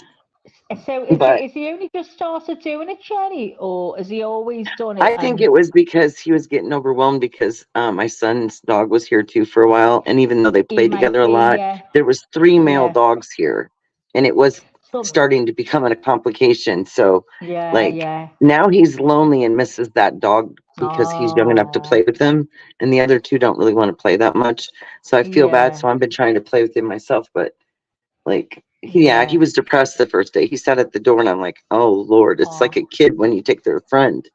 So But is he only just started doing it, Jenny, or has he always done it? I think it was because he was getting overwhelmed because my son's dog was here too for a while, and even though they He played might together a be, lot, there was 3 male yeah. dogs here, and it was Some, starting to become a complication. So, yeah, like, yeah. now he's lonely and misses that dog because he's young enough to play Oh, with him, and the other two don't really want to play that much. So I feel bad. yeah, So I've been trying to play with him myself, but like, he yeah. was depressed the first day. He sat at the door, and I'm like, oh Lord, it's like Oh, a kid when you take their friend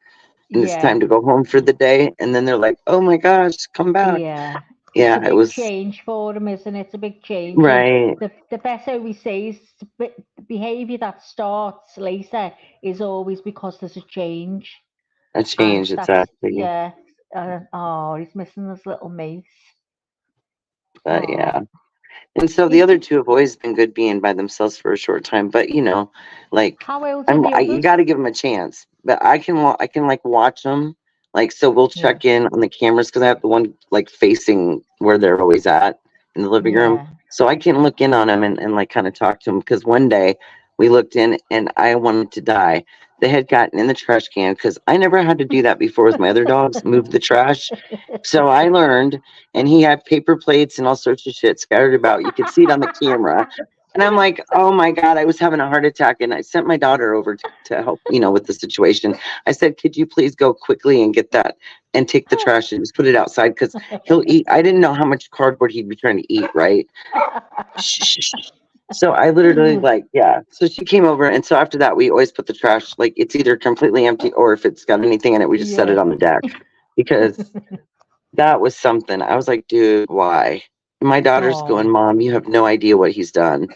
and it's yeah, time to go home for the day, and then they're like, oh my gosh, come back. yeah. It's a Yeah, it big was change for him, isn't it? It's a big change. And right. the best always says the behavior that starts later is always because there's a change. A And change, that's, exactly. yeah. Oh, he's missing his little mace. But Oh, yeah. And so the is other he, two have always been good being by themselves for a short time, but like how old are the you others? got to give them a chance. But I can like watch them. Like, so we'll Yeah, check in on the cameras because I have the one like facing where they're always at in the living room. yeah. So I can look in on them and like kind of talk to them because one day we looked in and I wanted to die. They had gotten in the trash can because I never had to do that before with my other dogs, move the trash. So I learned, and he had paper plates and all sorts of shit scattered about. You could see it on the camera. And I'm like, oh my God, I was having a heart attack. And I sent my daughter over to help, with the situation. I said, could you please go quickly and get that and take the trash and just put it outside? Because he'll eat. I didn't know how much cardboard he'd be trying to eat, right? Shh, shh, shh. So I literally like, yeah. So she came over. And so after that, we always put the trash, like it's either completely empty or if it's got anything in it, we just set Yeah. it on the deck because that was something. I was like, dude, why? And my daughter's going, Oh, Mom, you have no idea what he's done.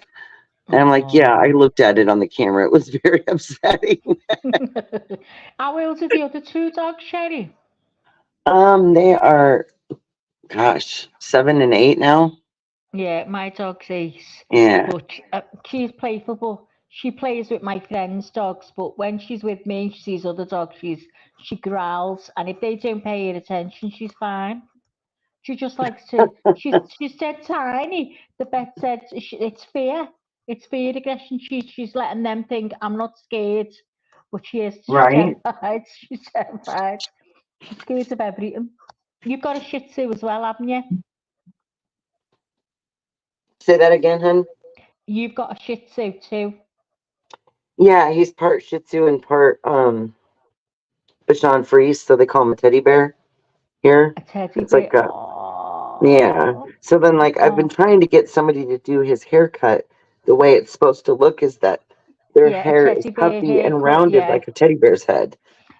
And I'm like, yeah, I oh. looked at it on the camera. It was very upsetting. How old are the other two dogs, Sherry? They are, gosh, 7 and 8 now. Yeah, my dog's 8, Yeah, but she's playful. But she plays with my friends' dogs. But when she's with me, and she sees other dogs. She growls, and if they don't pay her attention, she's fine. She just likes to. She's dead tiny. The vet said it's fear. It's fear aggression. She's letting them think I'm not scared, but she is. She's right. terrified. She's terrified. She's scared of everything. You've got a Shih Tzu as well, haven't you? Say that again, hun. You've got a Shih Tzu too. Yeah, he's part Shih Tzu and part Bichon Frise, so they call him a teddy bear here. A teddy It's bear. like a Yeah. Oh, So then, like, I've been oh, trying to get somebody to do his haircut. The way it's supposed to look is that their yeah, a hair is teddy bear puffy and haircut. rounded Yeah, like a teddy bear's head.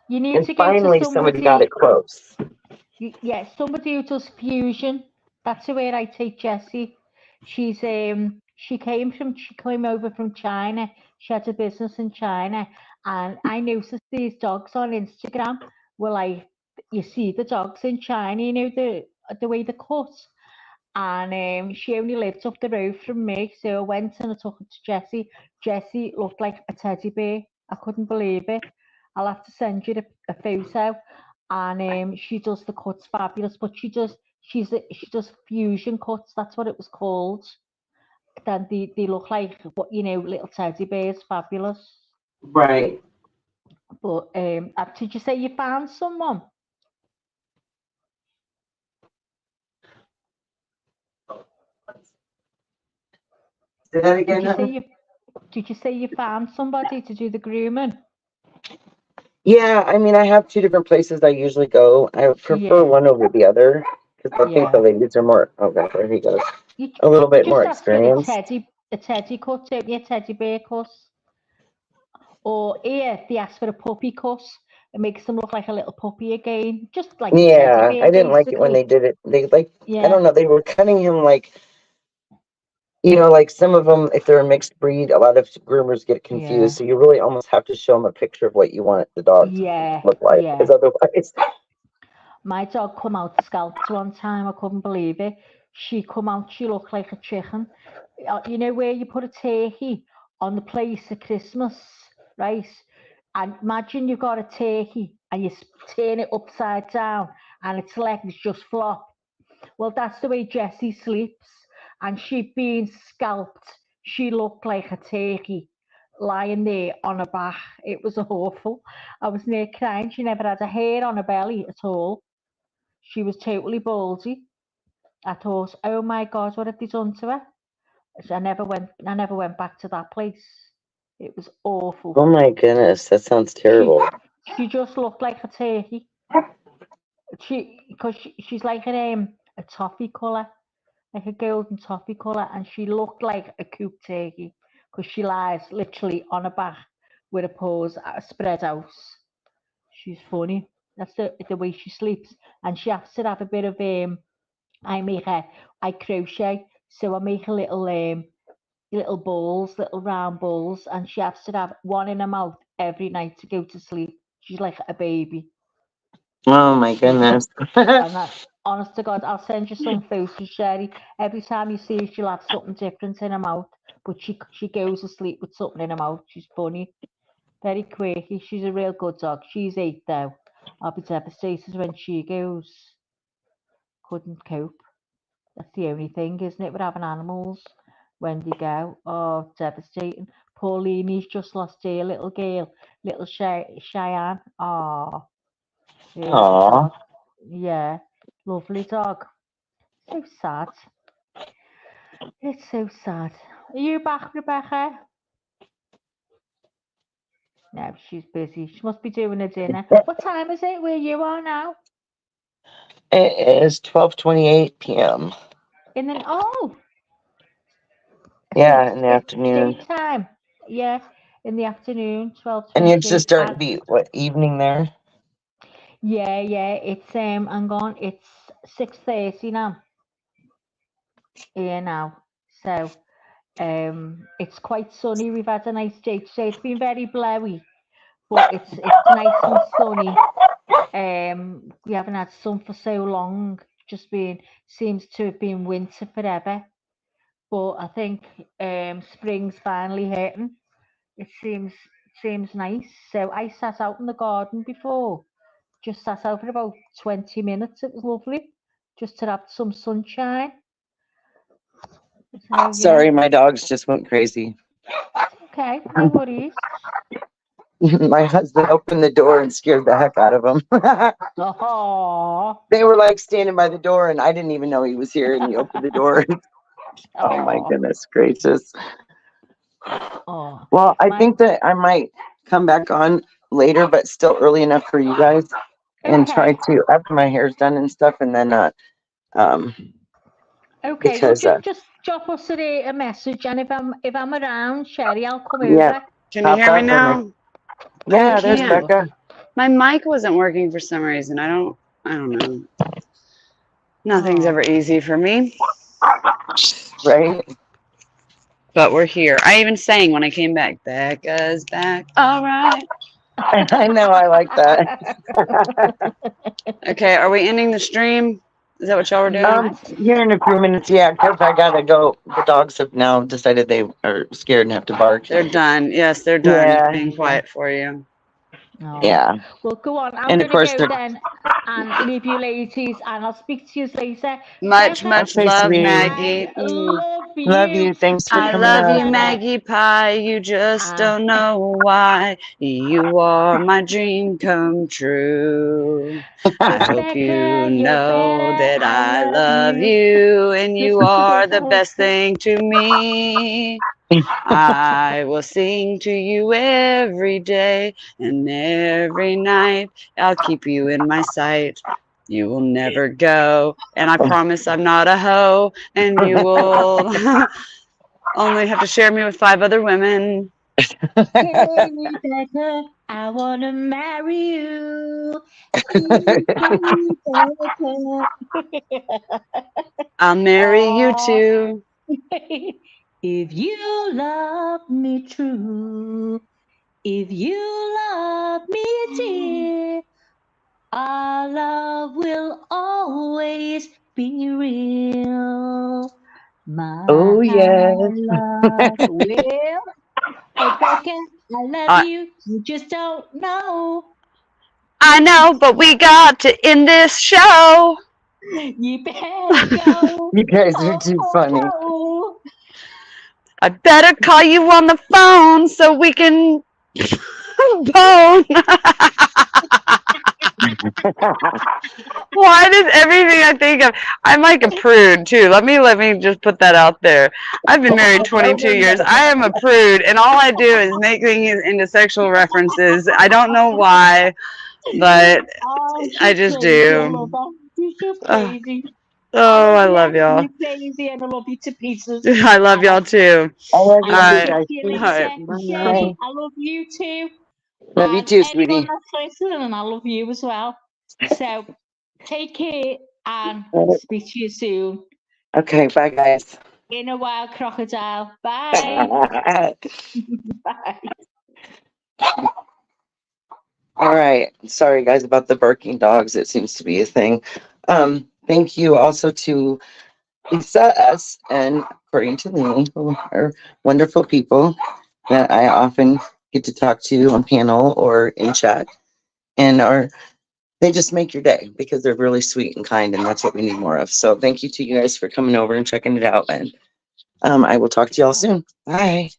you need And to go to finally, somebody got it somebody. close. Yeah, somebody who does fusion. That's where I take Jessie. She came over from China. She had a business in China, and I noticed these dogs on Instagram. Well, you see the dogs in China, the way they cut. And she only lived up the road from me, so I went and I took her to Jessie. Jessie looked like a teddy bear. I couldn't believe it. I'll have to send you a photo. And she does the cuts fabulous, but she does fusion cuts. That's what it was called. Then they look like what little teddy bears, fabulous. Right. But did you say you found someone? Say that again. Did you say you found somebody to do the grooming? Yeah, I mean, I have 2 different places I usually go. I prefer one over the other because I think the ladies are more. Oh gosh, there he goes. A little bit more experienced. A teddy cut, don't you? A teddy bear cut. Or here they ask for a puppy cut. It makes them look like a little puppy again, just like a teddy bear. I didn't like it when they did it. They I don't know. They were cutting him like. Like some of them, if they're a mixed breed, a lot of groomers get confused. So you really almost have to show them a picture of what you want the dog to look like. Because otherwise. My dog come out scalped one time. I couldn't believe it. She come out, she looked like a chicken. You know where you put a turkey on the place at Christmas, right? And imagine you've got a turkey and you turn it upside down and its legs just flop. Well, that's the way Jessie sleeps. And she'd been scalped. She looked like a turkey lying there on her back. It was awful. I was near crying. She never had a hair on her belly at all. She was totally ballsy. I thought, oh my God, what have they done to her? So I never went back to that place. It was awful. Oh my goodness, that sounds terrible. She just looked like a turkey. She's like a toffee colour. Like a golden toffee colour, and she looked like a cooked turkey because she lies literally on her back with her paws spread out. She's funny. That's the way she sleeps, and she has to have a bit of I crochet, so I make a little balls, little round balls, and she has to have one in her mouth every night to go to sleep. She's like a baby. Oh my goodness. And honest to God, I'll send you some photos, Sherry. Every time you see her, she'll have something different in her mouth. But she goes to sleep with something in her mouth. She's funny. Very quirky. She's a real good dog. She's 8 though. I'll be devastated when she goes. Couldn't cope. That's the only thing, isn't it, with having animals? When they go. Oh, devastating. Pauline's just lost her little girl. Little Cheyenne. Oh. Aww. Yeah, lovely dog. So sad. It's so sad. Are you back, Rebecca? No, she's busy. She must be doing a dinner. What time is it where you are now? It is 12:28 p.m. In the in the afternoon. Daytime. Yeah, in the afternoon, 12:28. And it's just starting to be what, evening there? Yeah. It's I'm gone. It's 6:30 now. Here now. So it's quite sunny. We've had a nice day today. It's been very blowy, but it's nice and sunny. We haven't had sun for so long. Seems to have been winter forever. But I think spring's finally hitting. It seems nice. So I sat out in the garden before. Just sat out for about 20 minutes. It was lovely. Just to have some sunshine. So, Sorry, my dogs just went crazy. Okay, no worries. My husband opened the door and scared the heck out of them. Oh. They were like standing by the door, and I didn't even know he was here, and he opened the door. Oh my goodness gracious. Well, I think that I might come back on later, but still early enough for you guys, and try to, after my hair's done and stuff, and then okay, because, well, just drop us a message, and if I'm around, Sherry, I'll come over. Can you hear me now? Yeah, there's Becca. My mic wasn't working for some reason. I don't know. Nothing's ever easy for me. Right? But we're here. I even sang when I came back. Becca's back. All right. I know, I like that. Okay, are we ending the stream? Is that what y'all were doing? Here in a few minutes, yeah, because I gotta go. The dogs have now decided they are scared and have to bark. They're done. Yes, they're done Yeah. being quiet for you. Oh. Yeah. Well, go on. I'm And going of to course go they're- then and leave you ladies, and I'll speak to you later. Much, Bye-bye. much Okay, love, sweetie. Maggie. I love you. Love you. Thanks for I coming love you, up. Maggie Pie. You just Ah. don't know why. You are my dream come true. I hope Rebecca, you you're know better. that I love you, and you are the best thing to me. I will sing to you every day and every night. I'll keep you in my sight. You will never go, and I promise I'm not a hoe, and you will only have to share me with 5 other women. Hey, Rebecca, I want to marry you. Rebecca. I'll marry you Aw. too. If you love me true, if you love me dear, our love will always be real. My Oh, yes. love will. Rebecca, I love I- you. You just don't know. I know, but we got to end this show. You better go. You guys are too funny. Go. I better call you on the phone so we can bone. Why does everything I think of? I'm like a prude too. Let me just put that out there. I've been married 22 years. I am a prude, and all I do is make things into sexual references. I don't know why, but Oh, I she's just crazy. I do. love her. She's just Oh, crazy. I love you. y'all. You're crazy, and I love you to pieces. I love y'all too. I love And you All I'll too, right. speak guys. to you Thank later. All Shay, Bye. I love you too. Love you And too, anyone sweetie. that's listening, I love you as well. So take care and speak to you soon. Okay, bye, guys. In a wild crocodile. Bye. Bye. All right. Sorry, guys, about the barking dogs. It seems to be a thing. Thank you also to Lisa S. and according to me, who are wonderful people that I often get to talk to on panel or in chat. And they just make your day because they're really sweet and kind, and that's what we need more of. So thank you to you guys for coming over and checking it out. And I will talk to y'all soon. Bye.